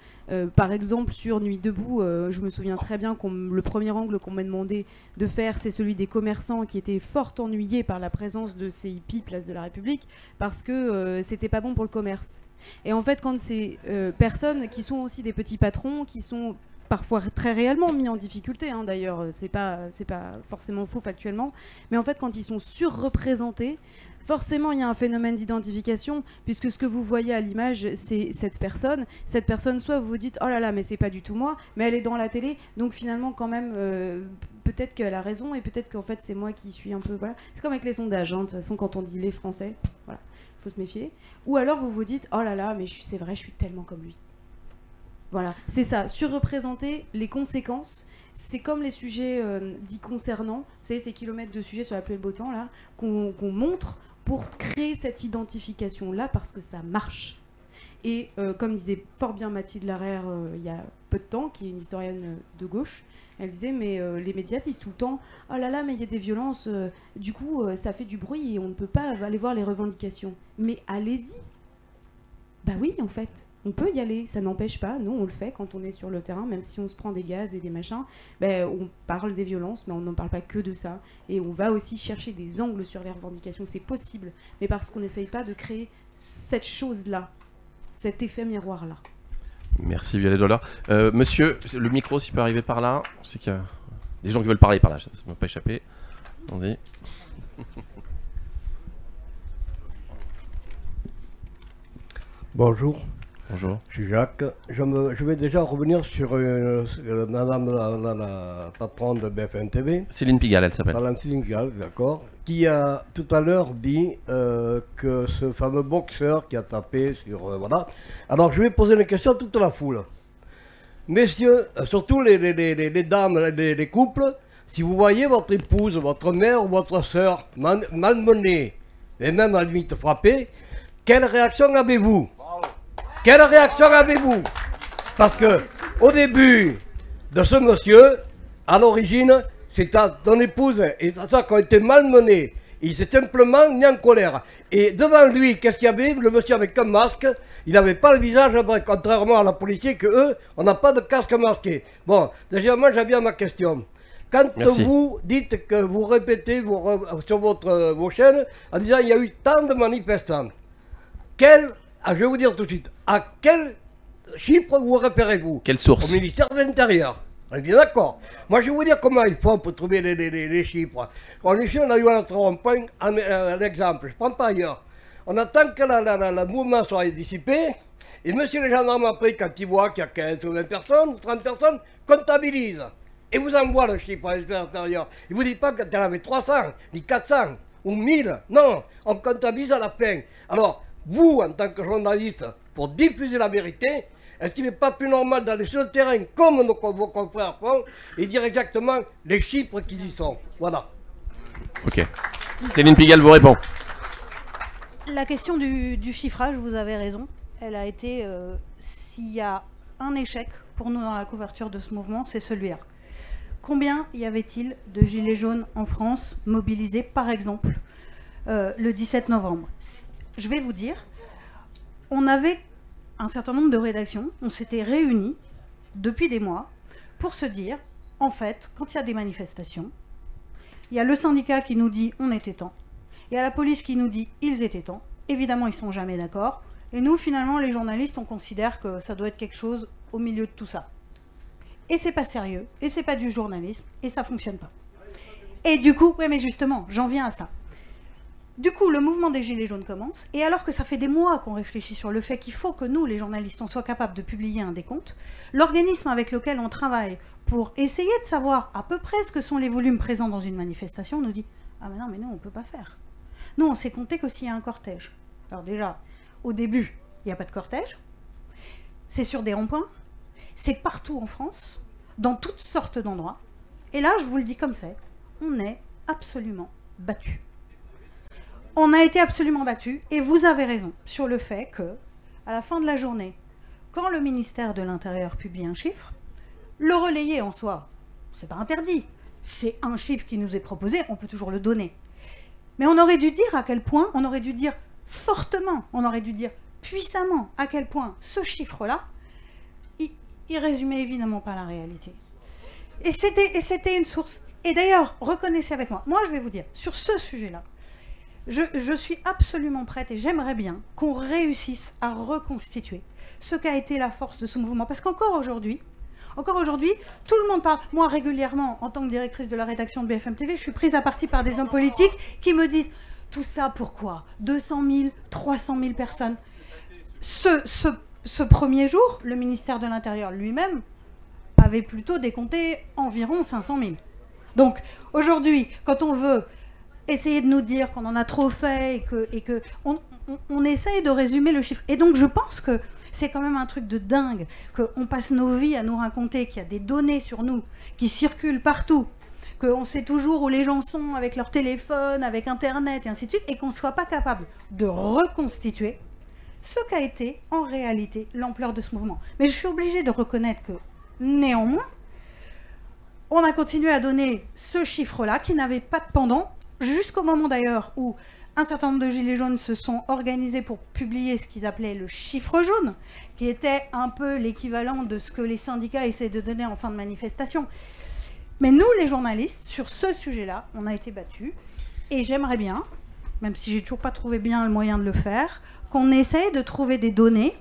par exemple sur Nuit debout, je me souviens très bien que le premier angle qu'on m'a demandé de faire, c'est celui des commerçants qui étaient fort ennuyés par la présence de ces hippies place de la République, parce que c'était pas bon pour le commerce. Et en fait, quand ces personnes qui sont aussi des petits patrons, qui sont parfois très réellement mis en difficulté, hein, d'ailleurs, c'est pas forcément faux factuellement, mais en fait, quand ils sont surreprésentés, forcément, il y a un phénomène d'identification, puisque ce que vous voyez à l'image, c'est cette personne. Cette personne, soit vous vous dites, oh là là, mais c'est pas du tout moi, mais elle est dans la télé, donc finalement, quand même, peut-être qu'elle a raison, et peut-être qu'en fait, c'est moi qui suis un peu... Voilà. C'est comme avec les sondages, hein, de toute façon, quand on dit les Français, voilà. Faut se méfier. Ou alors vous vous dites, oh là là, mais c'est vrai, je suis tellement comme lui. Voilà, c'est ça, surreprésenter les conséquences. C'est comme les sujets dits concernants, vous savez, ces kilomètres de sujets sur la pluie et le beau temps, là, qu'on montre pour créer cette identification-là, parce que ça marche. Et comme disait fort bien Mathilde Larère il y a peu de temps, qui est une historienne de gauche, elle disait, mais les médias disent tout le temps, oh là là, mais il y a des violences, du coup, ça fait du bruit et on ne peut pas aller voir les revendications. Mais allez-y. Bah oui, en fait, on peut y aller, ça n'empêche pas. Nous, on le fait quand on est sur le terrain, même si on se prend des gaz et des machins, on parle des violences, mais on n'en parle pas que de ça. Et on va aussi chercher des angles sur les revendications, c'est possible, mais parce qu'on n'essaye pas de créer cette chose-là, cet effet miroir-là. Merci Violette Voldoir. Monsieur, le micro, s'il peut arriver par là. Je sais qu'il y a des gens qui veulent parler par là, ça ne m'a pas échappé. Allons-y. Bonjour. Bonjour. Je suis Jacques. Je vais déjà revenir sur madame la patronne de BFM TV. Céline Pigalle, elle s'appelle. Madame Céline Pigalle, d'accord. Qui a tout à l'heure dit que ce fameux boxeur qui a tapé sur... voilà. Alors je vais poser une question à toute la foule. Messieurs, surtout les dames, les couples, si vous voyez votre épouse, votre mère ou votre soeur malmenée, et même à la limite frappée, quelle réaction avez-vous? Quelle réaction avez-vous? Parce que au début de ce monsieur, à l'origine, c'est ton épouse et sa soeur qui ont été malmenés. Il s'est simplement mis en colère. Et devant lui, qu'est-ce qu'il y avait? Le monsieur avec un masque, il n'avait pas le visage, contrairement à la policier, que eux, on n'a pas de casque masqué. Bon, déjà, moi, j'ai bien ma question. Quand vous dites que vous répétez sur vos chaînes, en disant il y a eu tant de manifestants, je vais vous dire tout de suite, à quel chiffre vous référez-vous? Quelle source? Au ministère de l'Intérieur. On est bien d'accord. Moi, je vais vous dire comment il faut pour trouver les chiffres. On a eu un rond-point, un exemple, je ne prends pas ailleurs. On attend que le mouvement soit dissipé. Et monsieur le gendarme, après, quand il voit qu'il y a 15 ou 20 personnes, 30 personnes, comptabilise. Et vous envoie le chiffre à l'extérieur. Il ne vous dit pas qu'il y en avait 300, ni 400, ou 1000. Non, on comptabilise à la fin. Alors, vous, en tant que journaliste, pour diffuser la vérité, est-ce qu'il n'est pas plus normal d'aller sur le terrain, comme vos confrères font, et dire exactement les chiffres qui y sont? Voilà. Ok. Céline Pigalle vous répond. La question du chiffrage, vous avez raison. Elle a été, s'il y a un échec pour nous dans la couverture de ce mouvement, c'est celui-là. Combien y avait-il de gilets jaunes en France mobilisés, par exemple, le 17 novembre? Je vais vous dire, on avait un certain nombre de rédactions, on s'était réunis depuis des mois pour se dire, en fait, quand il y a des manifestations, il y a le syndicat qui nous dit on était temps, il y a la police qui nous dit ils étaient temps, évidemment ils sont jamais d'accord, et nous finalement les journalistes on considère que ça doit être quelque chose au milieu de tout ça. Et c'est pas sérieux, et c'est pas du journalisme, et ça fonctionne pas. Et du coup, ouais mais justement, j'en viens à ça. Du coup, le mouvement des Gilets jaunes commence, et alors que ça fait des mois qu'on réfléchit sur le fait qu'il faut que nous, les journalistes, on soit capables de publier un décompte, l'organisme avec lequel on travaille pour essayer de savoir à peu près ce que sont les volumes présents dans une manifestation nous dit « Ah mais non, mais nous, on ne peut pas faire. Nous, on sait compter que s'il y a un cortège. » Alors déjà, au début, il n'y a pas de cortège, c'est sur des ronds-points, c'est partout en France, dans toutes sortes d'endroits, et là, je vous le dis comme c'est, on est absolument battus. On a été absolument battus, et vous avez raison sur le fait que, à la fin de la journée, quand le ministère de l'Intérieur publie un chiffre, le relayer en soi, c'est pas interdit. C'est un chiffre qui nous est proposé, on peut toujours le donner. Mais on aurait dû dire à quel point, on aurait dû dire fortement, on aurait dû dire puissamment à quel point ce chiffre-là, il résumait évidemment pas la réalité. Et c'était une source. Et d'ailleurs, reconnaissez avec moi, je vais vous dire, sur ce sujet-là, je suis absolument prête et j'aimerais bien qu'on réussisse à reconstituer ce qu'a été la force de ce mouvement. Parce qu'encore aujourd'hui, tout le monde parle. Moi, régulièrement, en tant que directrice de la rédaction de BFM TV, je suis prise à partie par des hommes politiques qui me disent « Tout ça, pourquoi 200 000, 300 000 personnes ?» Ce premier jour, le ministère de l'Intérieur lui-même avait plutôt décompté environ 500 000. Donc, aujourd'hui, quand on veut essayer de nous dire qu'on en a trop fait et que on essaye de résumer le chiffre. Et donc, je pense que c'est quand même un truc de dingue qu'on passe nos vies à nous raconter qu'il y a des données sur nous qui circulent partout, qu'on sait toujours où les gens sont avec leur téléphone, avec Internet et ainsi de suite, et qu'on ne soit pas capable de reconstituer ce qu'a été en réalité l'ampleur de ce mouvement. Mais je suis obligée de reconnaître que, néanmoins, on a continué à donner ce chiffre-là qui n'avait pas de pendant, jusqu'au moment d'ailleurs où un certain nombre de gilets jaunes se sont organisés pour publier ce qu'ils appelaient le chiffre jaune, qui était un peu l'équivalent de ce que les syndicats essaient de donner en fin de manifestation. Mais nous, les journalistes, sur ce sujet-là, on a été battus. Et j'aimerais bien, même si j'ai toujours pas trouvé bien le moyen de le faire, qu'on essaye de trouver des données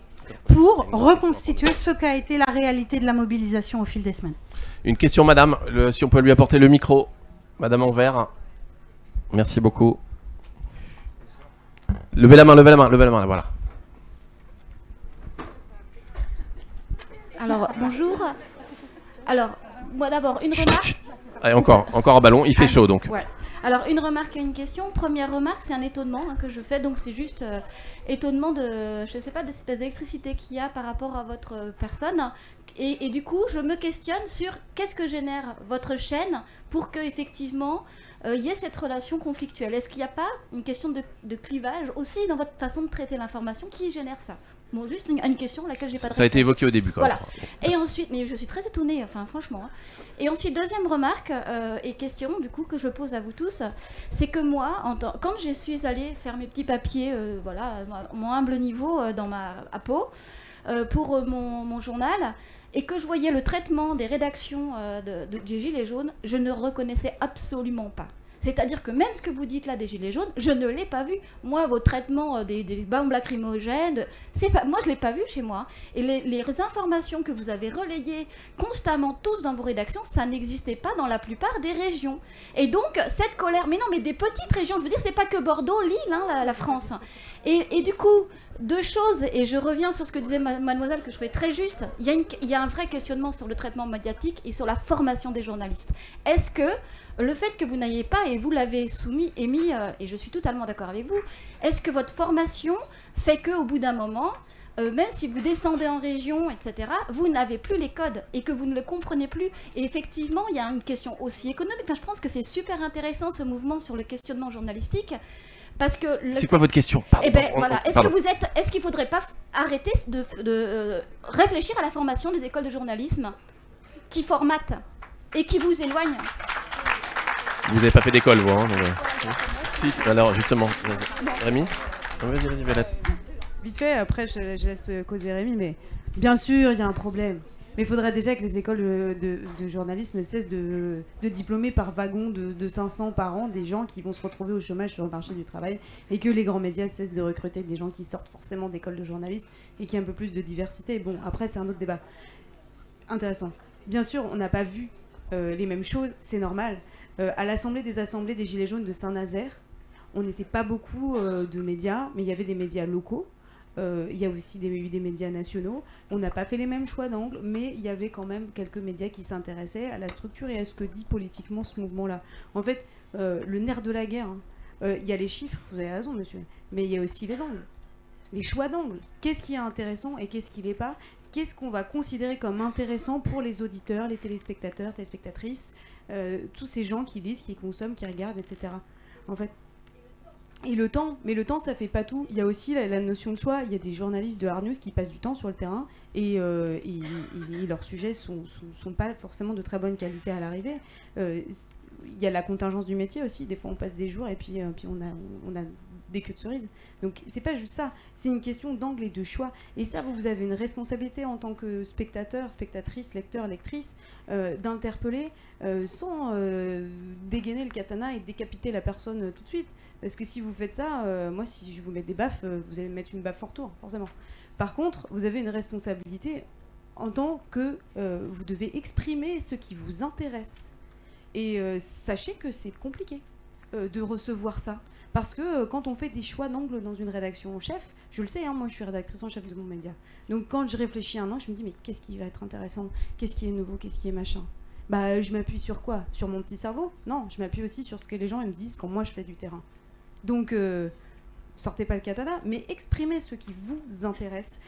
pour reconstituer ce qu'a été la réalité de la mobilisation au fil des semaines. Une question, madame, si on peut lui apporter le micro. Madame Anvers. Merci beaucoup. Levez la main, là, voilà. Alors, bonjour. Alors, moi d'abord, une remarque. Allez, encore un ballon, il fait chaud donc. Ouais. Alors, une remarque et une question. Première remarque, c'est un étonnement que je fais, donc c'est juste étonnement de, je sais pas, de cette espèce d'électricité qu'il y a par rapport à votre personne. Et du coup, je me questionne sur qu'est-ce que génère votre chaîne pour que effectivement il y ait cette relation conflictuelle. Est-ce qu'il n'y a pas une question de clivage aussi dans votre façon de traiter l'information qui génère ça? Bon, juste une question à laquelle j'ai pas de réponse. Ça a été évoqué au début quand même. Voilà. Et ensuite, mais je suis très étonnée, enfin franchement. Et ensuite, deuxième remarque et question du coup que je pose à vous tous, c'est que moi, quand je suis allée faire mes petits papiers, voilà, à mon humble niveau à Pau, pour mon journal, et que je voyais le traitement des rédactions des Gilets jaunes, je ne reconnaissais absolument pas. C'est-à-dire que même ce que vous dites là des Gilets jaunes, je ne l'ai pas vu. Moi, vos traitements des bombes lacrymogènes, moi je ne l'ai pas vu chez moi. Et les informations que vous avez relayées constamment tous dans vos rédactions, ça n'existait pas dans la plupart des régions. Et donc, cette colère, mais non, mais des petites régions, je veux dire, c'est pas que Bordeaux, Lille, hein, la France. Et du coup, deux choses, et je reviens sur ce que disait mademoiselle, que je trouvais très juste, il y a un vrai questionnement sur le traitement médiatique et sur la formation des journalistes. Est-ce que le fait que vous n'ayez pas, et vous l'avez émis, et je suis totalement d'accord avec vous, est-ce que votre formation fait qu'au bout d'un moment, même si vous descendez en région, etc., vous n'avez plus les codes et que vous ne le comprenez plus. Et effectivement, il y a une question aussi économique. Enfin, je pense que c'est super intéressant ce mouvement sur le questionnement journalistique. Parce que c'est quoi votre question? Eh ben, voilà. Est-ce qu'il ne faudrait pas arrêter de réfléchir à la formation des écoles de journalisme qui formatent et qui vous éloignent? Vous n'avez pas fait d'école, vous, hein, Si, alors justement, Rémi, vas-y, Violette. Vite fait, après je laisse causer Rémi, mais bien sûr, il y a un problème. Mais il faudrait déjà que les écoles de journalisme cessent de diplômer par wagon de 500 par an des gens qui vont se retrouver au chômage sur le marché du travail, et que les grands médias cessent de recruter des gens qui sortent forcément d'écoles de journalisme et qu'il y ait un peu plus de diversité. Bon, après, c'est un autre débat. Intéressant. Bien sûr, on n'a pas vu les mêmes choses, c'est normal. À l'Assemblée des Assemblées des Gilets jaunes de Saint-Nazaire, on n'était pas beaucoup de médias, mais il y avait des médias locaux. Il y a aussi eu des médias nationaux. On n'a pas fait les mêmes choix d'angle, mais il y avait quand même quelques médias qui s'intéressaient à la structure et à ce que dit politiquement ce mouvement-là. En fait, le nerf de la guerre, il y a les chiffres, vous avez raison monsieur, mais il y a aussi les angles, les choix d'angle. Qu'est-ce qui est intéressant et qu'est-ce qui l'est pas? Qu'est-ce qu'on va considérer comme intéressant pour les auditeurs, les téléspectateurs, téléspectatrices, tous ces gens qui lisent, qui consomment, qui regardent, etc. En fait, et le temps, mais le temps ça fait pas tout. Il y a aussi la notion de choix. Il y a des journalistes de hard news qui passent du temps sur le terrain et leurs sujets sont pas forcément de très bonne qualité à l'arrivée. Il y a la contingence du métier aussi. Des fois on passe des jours et puis on a des queues de cerises. Donc c'est pas juste ça, c'est une question d'angle et de choix. Et ça, vous avez une responsabilité en tant que spectateur, spectatrice, lecteur, lectrice, d'interpeller sans dégainer le katana et décapiter la personne tout de suite. Parce que si vous faites ça, moi si je vous mets des baffes, vous allez me mettre une baffe en retour, forcément. Par contre, vous avez une responsabilité en tant que vous devez exprimer ce qui vous intéresse. Et sachez que c'est compliqué de recevoir ça. Parce que quand on fait des choix d'angle dans une rédaction en chef, je le sais, hein, moi je suis rédactrice en chef de mon média. Donc quand je réfléchis un an, je me dis mais qu'est-ce qui va être intéressant? Qu'est-ce qui est nouveau? Qu'est-ce qui est machin? Bah je m'appuie sur quoi? Sur mon petit cerveau? Non, je m'appuie aussi sur ce que les gens ils me disent quand moi je fais du terrain. Donc sortez pas le katana, mais exprimez ce qui vous intéresse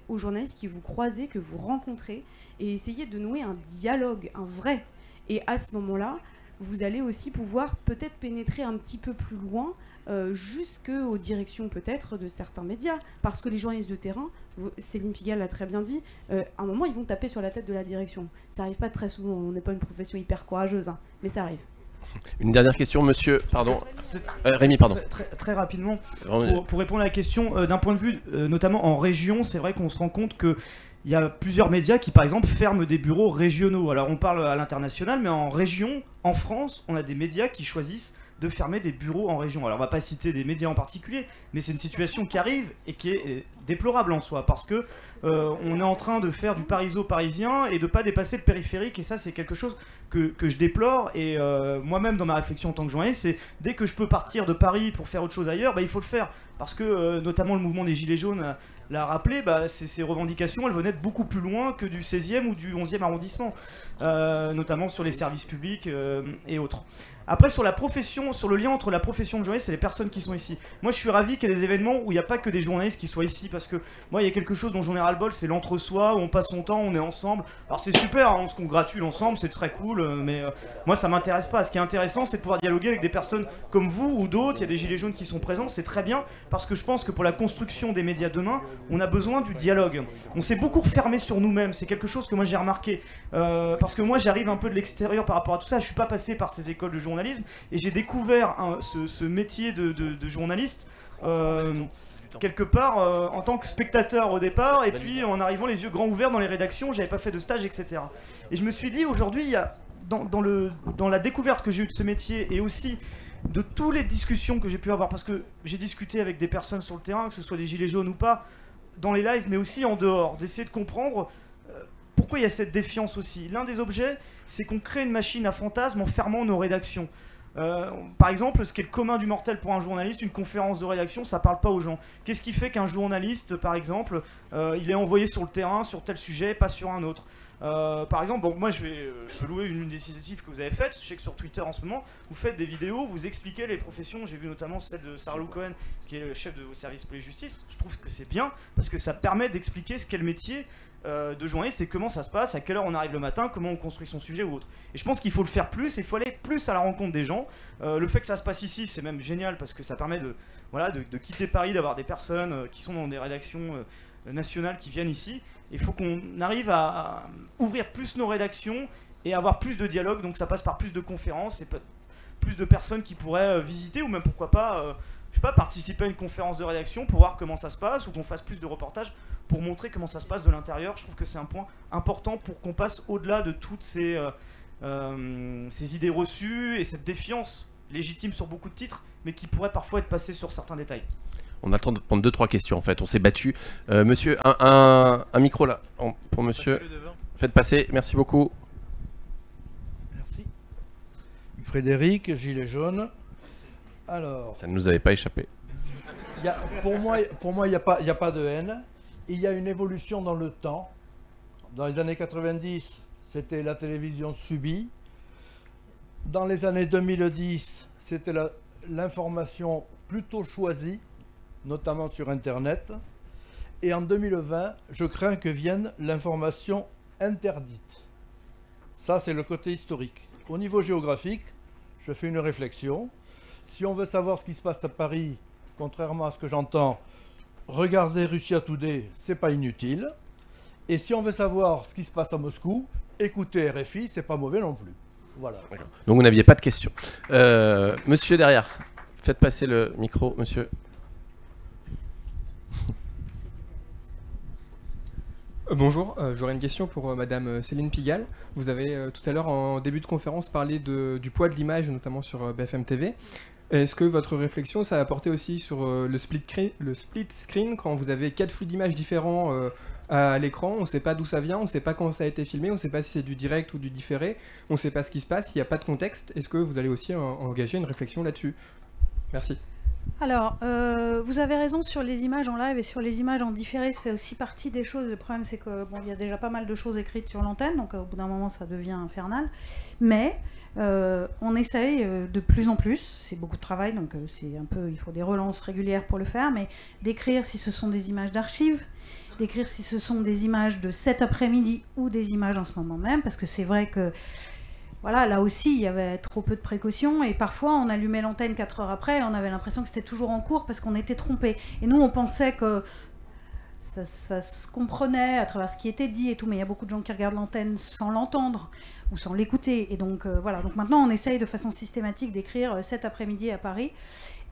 aux journalistes qui vous croisez, que vous rencontrez, et essayez de nouer un dialogue, un vrai. Et à ce moment-là, vous allez aussi pouvoir peut-être pénétrer un petit peu plus loin, jusqu'aux directions peut-être de certains médias, parce que les journalistes de terrain, Céline Pigalle l'a très bien dit, à un moment ils vont taper sur la tête de la direction. Ça arrive pas très souvent, on n'est pas une profession hyper courageuse, hein, mais ça arrive. Une dernière question, monsieur, pardon. Rémi, pardon. Très rapidement, pour répondre à la question, d'un point de vue, notamment en région, c'est vrai qu'on se rend compte que il y a plusieurs médias qui, par exemple, ferment des bureaux régionaux. Alors, on parle à l'international, mais en région, en France, on a des médias qui choisissent de fermer des bureaux en région. Alors, on va pas citer des médias en particulier, mais c'est une situation qui arrive et qui est déplorable en soi, parce que on est en train de faire du Pariso-parisien et de pas dépasser le périphérique, et ça, c'est quelque chose que je déplore. Et moi-même, dans ma réflexion en tant que journaliste, c'est dès que je peux partir de Paris pour faire autre chose ailleurs, bah, il faut le faire. Parce que, notamment, le mouvement des Gilets jaunes l'a rappelé, bah, ces revendications, elles venaient de beaucoup plus loin que du 16e ou du 11e arrondissement, notamment sur les services publics et autres. Après, sur la profession, sur le lien entre la profession de journaliste et les personnes qui sont ici. Moi, je suis ravi qu'il y ait des événements où il n'y a pas que des journalistes qui soient ici, parce que moi, il y a quelque chose dont j'en ai ras-le-bol, c'est l'entre-soi, où on passe son temps, on est ensemble. Alors c'est super, hein, on se congratule ensemble, c'est très cool, mais moi, ça m'intéresse pas. Ce qui est intéressant, c'est de pouvoir dialoguer avec des personnes comme vous ou d'autres. Il y a des gilets jaunes qui sont présents, c'est très bien, parce que je pense que pour la construction des médias demain, on a besoin du dialogue. On s'est beaucoup refermé sur nous-mêmes, c'est quelque chose que moi j'ai remarqué, parce que moi j'arrive un peu de l'extérieur par rapport à tout ça, je suis pas passé par ces écoles de journalisme, et j'ai découvert ce métier de journaliste quelque part en tant que spectateur au départ, et puis en arrivant les yeux grands ouverts dans les rédactions, j'avais pas fait de stage, etc. Et je me suis dit, aujourd'hui il y a dans la découverte que j'ai eue de ce métier et aussi de toutes les discussions que j'ai pu avoir, parce que j'ai discuté avec des personnes sur le terrain, que ce soit des gilets jaunes ou pas, dans les lives, mais aussi en dehors, d'essayer de comprendre pourquoi il y a cette défiance aussi. L'un des objets, c'est qu'on crée une machine à fantasmes en fermant nos rédactions. Par exemple, ce qui est le commun du mortel pour un journaliste, une conférence de rédaction, ça parle pas aux gens. Qu'est-ce qui fait qu'un journaliste, par exemple, il est envoyé sur le terrain sur tel sujet, pas sur un autre? Par exemple, bon, moi je peux louer une des initiatives que vous avez faites. Je sais que sur Twitter en ce moment, vous faites des vidéos, vous expliquez les professions. J'ai vu notamment celle de Sarah Lou Cohen, qui est le chef de vos services police-justice. Je trouve que c'est bien, parce que ça permet d'expliquer ce qu'est le métier de journaliste et comment ça se passe, à quelle heure on arrive le matin, comment on construit son sujet ou autre. Et je pense qu'il faut le faire plus, il faut aller plus à la rencontre des gens. Le fait que ça se passe ici, c'est même génial, parce que ça permet de quitter Paris, d'avoir des personnes qui sont dans des rédactions nationales qui viennent ici. Il faut qu'on arrive à ouvrir plus nos rédactions et avoir plus de dialogue, donc ça passe par plus de conférences et plus de personnes qui pourraient visiter, ou même pourquoi pas, je sais pas, participer à une conférence de rédaction pour voir comment ça se passe, ou qu'on fasse plus de reportages pour montrer comment ça se passe de l'intérieur. Je trouve que c'est un point important pour qu'on passe au-delà de toutes ces idées reçues et cette défiance légitime sur beaucoup de titres, mais qui pourrait parfois être passée sur certains détails. On a le temps de prendre 2-3 questions en fait, on s'est battu. Monsieur, un micro là, pour monsieur. Faites passer, merci beaucoup. Merci. Frédéric, gilet jaune. Alors, ça ne nous avait pas échappé. pour moi, il n'y a pas de haine. Il y a une évolution dans le temps. Dans les années 90, c'était la télévision subie. Dans les années 2010, c'était l'information plutôt choisie, notamment sur Internet. Et en 2020, je crains que vienne l'information interdite. Ça, c'est le côté historique. Au niveau géographique, je fais une réflexion. Si on veut savoir ce qui se passe à Paris, contrairement à ce que j'entends, regardez Russia Today, c'est pas inutile. Et si on veut savoir ce qui se passe à Moscou, écoutez RFI, c'est pas mauvais non plus. Voilà. Donc vous n'aviez pas de questions. Monsieur derrière, faites passer le micro, monsieur. Bonjour, j'aurais une question pour Madame Céline Pigalle. Vous avez tout à l'heure en début de conférence parlé du poids de l'image, notamment sur BFM TV. Est-ce que votre réflexion, ça a apporté aussi sur le split screen, quand vous avez 4 flux d'images différents à l'écran, on ne sait pas d'où ça vient, on ne sait pas quand ça a été filmé, on ne sait pas si c'est du direct ou du différé, on ne sait pas ce qui se passe, il n'y a pas de contexte. Est-ce que vous allez aussi engager une réflexion là-dessus? Merci. Alors, vous avez raison sur les images en live et sur les images en différé, ça fait aussi partie des choses. Le problème, c'est que bon, il y a déjà pas mal de choses écrites sur l'antenne, donc au bout d'un moment, ça devient infernal. Mais on essaye de plus en plus, c'est beaucoup de travail, donc c'est un peu, il faut des relances régulières pour le faire, mais d'écrire si ce sont des images d'archives, d'écrire si ce sont des images de cet après-midi ou des images en ce moment même, parce que c'est vrai que voilà, là aussi, il y avait trop peu de précautions et parfois on allumait l'antenne 4 heures après et on avait l'impression que c'était toujours en cours parce qu'on était trompé. Et nous, on pensait que ça se comprenait à travers ce qui était dit et tout, mais il y a beaucoup de gens qui regardent l'antenne sans l'entendre ou sans l'écouter. Et donc voilà, donc maintenant on essaye de façon systématique d'écrire cet après-midi à Paris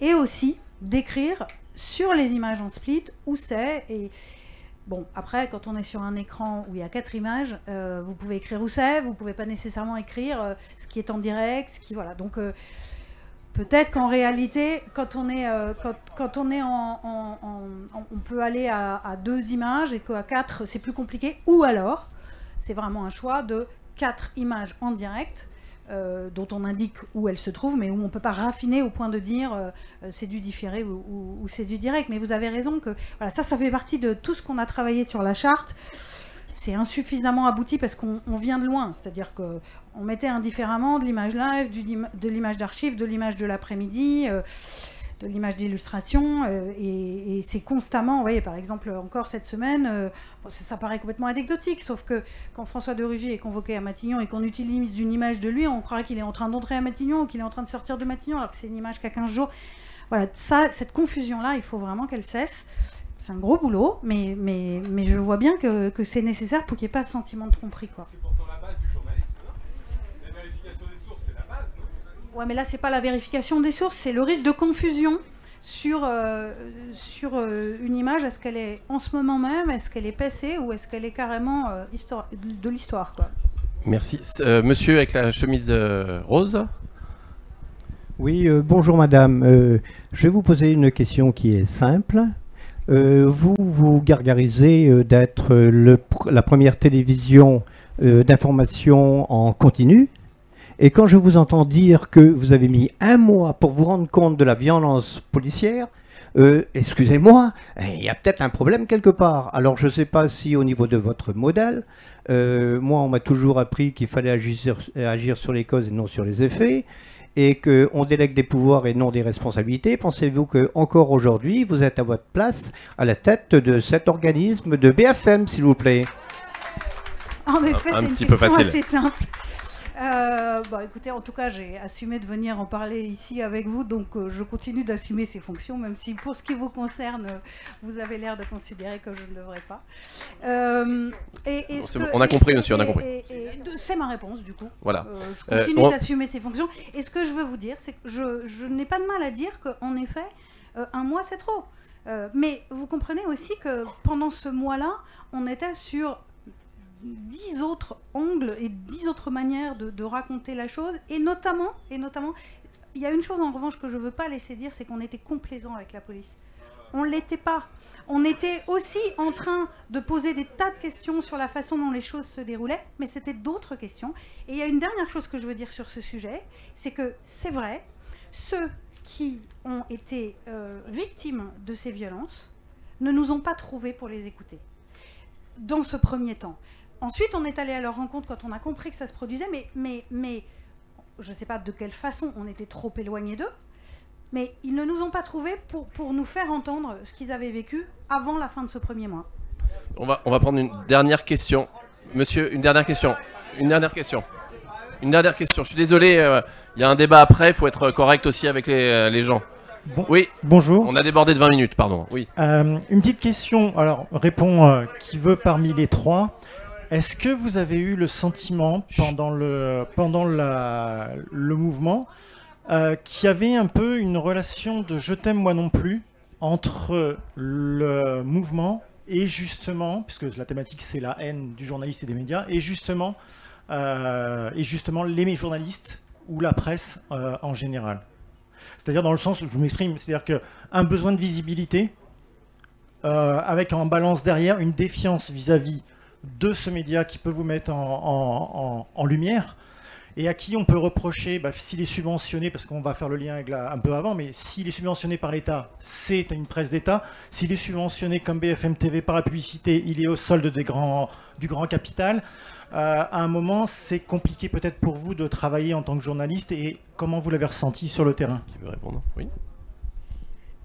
et aussi d'écrire sur les images en split où c'est. Et bon, après, quand on est sur un écran où il y a 4 images, vous pouvez écrire où c'est, vous ne pouvez pas nécessairement écrire ce qui est en direct, ce qui, voilà. Donc, peut-être qu'en réalité, quand on est on peut aller à 2 images et qu'à 4, c'est plus compliqué. Ou alors, c'est vraiment un choix de 4 images en direct, dont on indique où elles se trouvent, mais où on ne peut pas raffiner au point de dire c'est du différé ou c'est du direct. Mais vous avez raison que voilà, ça fait partie de tout ce qu'on a travaillé sur la charte. C'est insuffisamment abouti parce qu'on vient de loin. C'est-à-dire qu'on mettait indifféremment de l'image live, de l'image d'archive, de l'image de l'après-midi, de l'image d'illustration, et c'est constamment, vous voyez, par exemple, encore cette semaine, ça paraît complètement anecdotique, sauf que quand François de Rugy est convoqué à Matignon et qu'on utilise une image de lui, on croirait qu'il est en train d'entrer à Matignon ou qu'il est en train de sortir de Matignon, alors que c'est une image qu'à 15 jours. Voilà, cette confusion-là, il faut vraiment qu'elle cesse. C'est un gros boulot, mais je vois bien que c'est nécessaire pour qu'il n'y ait pas de sentiment de tromperie, quoi. C'est pourtant la base du journalisme, non? La vérification des sources, c'est la base, non? Ouais, mais là, c'est pas la vérification des sources, c'est le risque de confusion sur une image. Est-ce qu'elle est en ce moment même, est-ce qu'elle est passée, ou est-ce qu'elle est carrément de l'histoire, quoi. Merci. Monsieur avec la chemise rose. Oui, bonjour madame. Je vais vous poser une question qui est simple. Vous vous gargarisez d'être la première télévision d'information en continu. Et quand je vous entends dire que vous avez mis 1 mois pour vous rendre compte de la violence policière, excusez-moi, il y a peut-être un problème quelque part. Alors je ne sais pas si au niveau de votre modèle, moi on m'a toujours appris qu'il fallait agir sur les causes et non sur les effets, et qu'on délègue des pouvoirs et non des responsabilités. Pensez-vous qu'encore aujourd'hui, vous êtes à votre place à la tête de cet organisme de BFM, s'il vous plaît? En effet, c'est une petit peu question facile. assez simple. Bon, écoutez, en tout cas, j'ai assumé de venir en parler ici avec vous, donc je continue d'assumer ces fonctions, même si pour ce qui vous concerne, vous avez l'air de considérer que je ne devrais pas. On a compris, monsieur, on a compris. C'est ma réponse, du coup. Voilà. Je continue d'assumer ces fonctions. Et ce que je veux vous dire, c'est que je n'ai pas de mal à dire qu'en effet, 1 mois, c'est trop. Mais vous comprenez aussi que pendant ce mois-là, on était sur 10 autres angles et 10 autres manières de raconter la chose, et notamment, il y a une chose en revanche que je ne veux pas laisser dire, c'est qu'on était complaisant avec la police. On ne l'était pas. On était aussi en train de poser des tas de questions sur la façon dont les choses se déroulaient, mais c'était d'autres questions. Et il y a une dernière chose que je veux dire sur ce sujet, c'est que c'est vrai, ceux qui ont été victimes de ces violences ne nous ont pas trouvés pour les écouter, dans ce premier temps. Ensuite, on est allé à leur rencontre quand on a compris que ça se produisait, mais je ne sais pas de quelle façon on était trop éloignés d'eux, mais ils ne nous ont pas trouvés pour nous faire entendre ce qu'ils avaient vécu avant la fin de ce premier mois. On va prendre une dernière question. Monsieur, une dernière question. Une dernière question. Je suis désolé, il y a un débat après, il faut être correct aussi avec les gens. Bon, oui. Bonjour. On a débordé de 20 minutes, pardon. Oui. Une petite question. Alors, répond qui veut parmi les trois. Est-ce que vous avez eu le sentiment pendant le mouvement qu'il y avait un peu une relation de je t'aime moi non plus entre le mouvement et justement, puisque la thématique c'est la haine du journaliste et des médias, et justement les journalistes ou la presse en général? C'est-à-dire dans le sens où je m'exprime, c'est-à-dire qu'un besoin de visibilité avec en balance derrière une défiance vis-à-vis de ce média qui peut vous mettre en lumière et à qui on peut reprocher, s'il est subventionné, parce qu'on va faire le lien avec un peu avant, mais s'il est subventionné par l'État, c'est une presse d'État. S'il est subventionné comme BFM TV par la publicité, il est au solde du grand capital. À un moment, c'est compliqué peut-être pour vous de travailler en tant que journaliste, et comment vous l'avez ressenti sur le terrain? Qui veut répondre? Oui.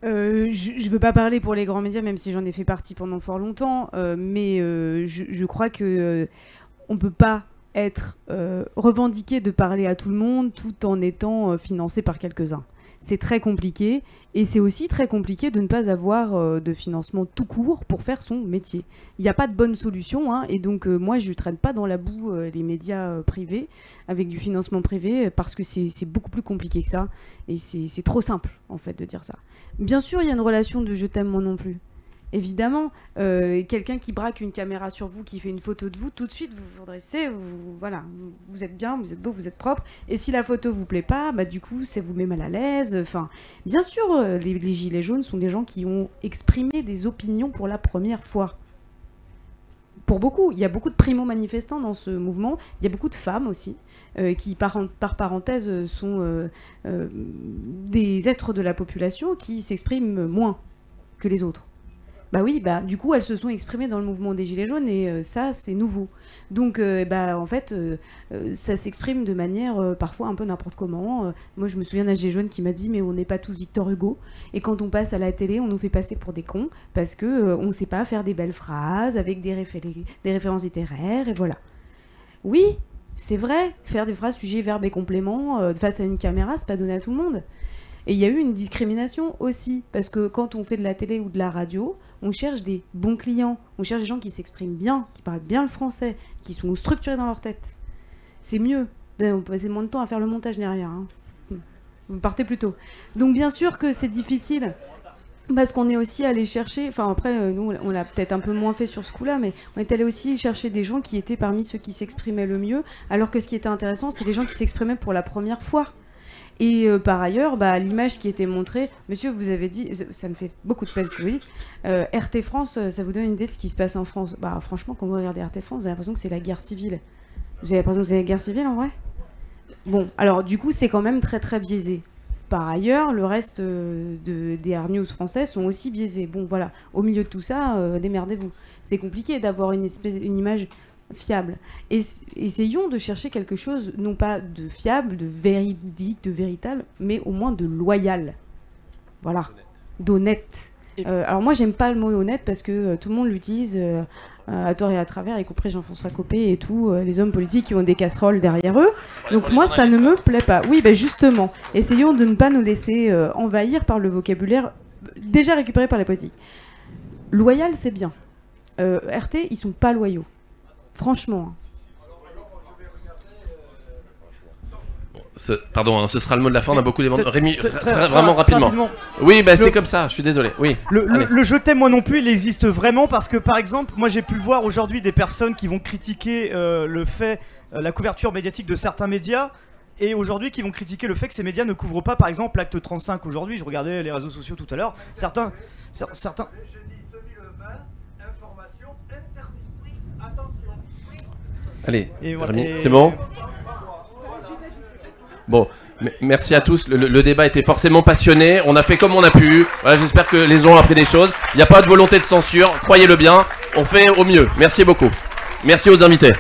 Je ne veux pas parler pour les grands médias, même si j'en ai fait partie pendant fort longtemps, mais je crois que on ne peut pas être revendiqué de parler à tout le monde tout en étant financé par quelques-uns. C'est très compliqué, et c'est aussi très compliqué de ne pas avoir de financement tout court pour faire son métier. Il n'y a pas de bonne solution, hein, et donc moi je ne traîne pas dans la boue les médias privés avec du financement privé, parce que c'est beaucoup plus compliqué que ça, et c'est trop simple en fait de dire ça. Bien sûr, il y a une relation de je t'aime moi non plus. Évidemment, quelqu'un qui braque une caméra sur vous, qui fait une photo de vous, tout de suite vous vous redressez, voilà, vous êtes bien, vous êtes beau, vous êtes propre, et si la photo vous plaît pas, du coup ça vous met mal à l'aise. Enfin, bien sûr, les gilets jaunes sont des gens qui ont exprimé des opinions pour la première fois. Pour beaucoup, il y a beaucoup de primo-manifestants dans ce mouvement, il y a beaucoup de femmes aussi, qui par parenthèse sont des êtres de la population qui s'expriment moins que les autres. Oui, du coup, elles se sont exprimées dans le mouvement des Gilets jaunes, et ça, c'est nouveau. Donc, en fait, ça s'exprime de manière parfois un peu n'importe comment. Moi, je me souviens d'un Gilet jaune qui m'a dit « Mais on n'est pas tous Victor Hugo. Et quand on passe à la télé, on nous fait passer pour des cons parce qu'on ne sait pas faire des belles phrases avec des références littéraires, et voilà. » Oui, c'est vrai, faire des phrases sujet, verbe et complément face à une caméra, c'est pas donné à tout le monde. Et il y a eu une discrimination aussi, parce que quand on fait de la télé ou de la radio, on cherche des bons clients, on cherche des gens qui s'expriment bien, qui parlent bien le français, qui sont structurés dans leur tête. C'est mieux. On peut passer moins de temps à faire le montage derrière. Hein. Vous partez plus tôt. Donc bien sûr que c'est difficile. Parce qu'on est aussi allé chercher, enfin après nous on l'a peut-être un peu moins fait sur ce coup-là, mais on est allé aussi chercher des gens qui étaient parmi ceux qui s'exprimaient le mieux, alors que ce qui était intéressant, c'est les gens qui s'exprimaient pour la première fois. Et par ailleurs, l'image qui était montrée, monsieur, vous avez dit, ça me fait beaucoup de peine ce que vous dites, RT France, ça vous donne une idée de ce qui se passe en France. Franchement, quand vous regardez RT France, vous avez l'impression que c'est la guerre civile. Vous avez l'impression que c'est la guerre civile en vrai? Bon, alors du coup, c'est quand même très très biaisé. Par ailleurs, le reste des Air News français sont aussi biaisés. Bon, voilà, au milieu de tout ça, démerdez-vous. C'est compliqué d'avoir une image fiable. Essayons de chercher quelque chose, non pas de fiable, de véridique, de véritable, mais au moins de loyal. Voilà, d'honnête. Alors moi, j'aime pas le mot honnête parce que tout le monde l'utilise à tort et à travers, y compris Jean-François Copé et tous les hommes politiques qui ont des casseroles derrière eux. Donc moi, ça ne me plaît pas. Oui, justement, essayons de ne pas nous laisser envahir par le vocabulaire déjà récupéré par les politiques. Loyal, c'est bien. RT, ils sont pas loyaux. Franchement. Pardon, ce sera le mot de la fin, on a beaucoup d'éléments. Rémi, vraiment rapidement. Oui, c'est comme ça, je suis désolé. Oui. Le je t'aime moi non plus, il existe vraiment parce que par exemple, moi j'ai pu voir aujourd'hui des personnes qui vont critiquer la couverture médiatique de certains médias et aujourd'hui qui vont critiquer le fait que ces médias ne couvrent pas par exemple l'acte 35 aujourd'hui. Je regardais les réseaux sociaux tout à l'heure. Certains... J'ai dit 2020, information interdite. Attention. Allez, voilà, Rémi, c'est bon? Bon, merci à tous. Le débat était forcément passionné. On a fait comme on a pu. Voilà, j'espère que les gens ont appris des choses. Il n'y a pas de volonté de censure. Croyez-le bien. On fait au mieux. Merci beaucoup. Merci aux invités.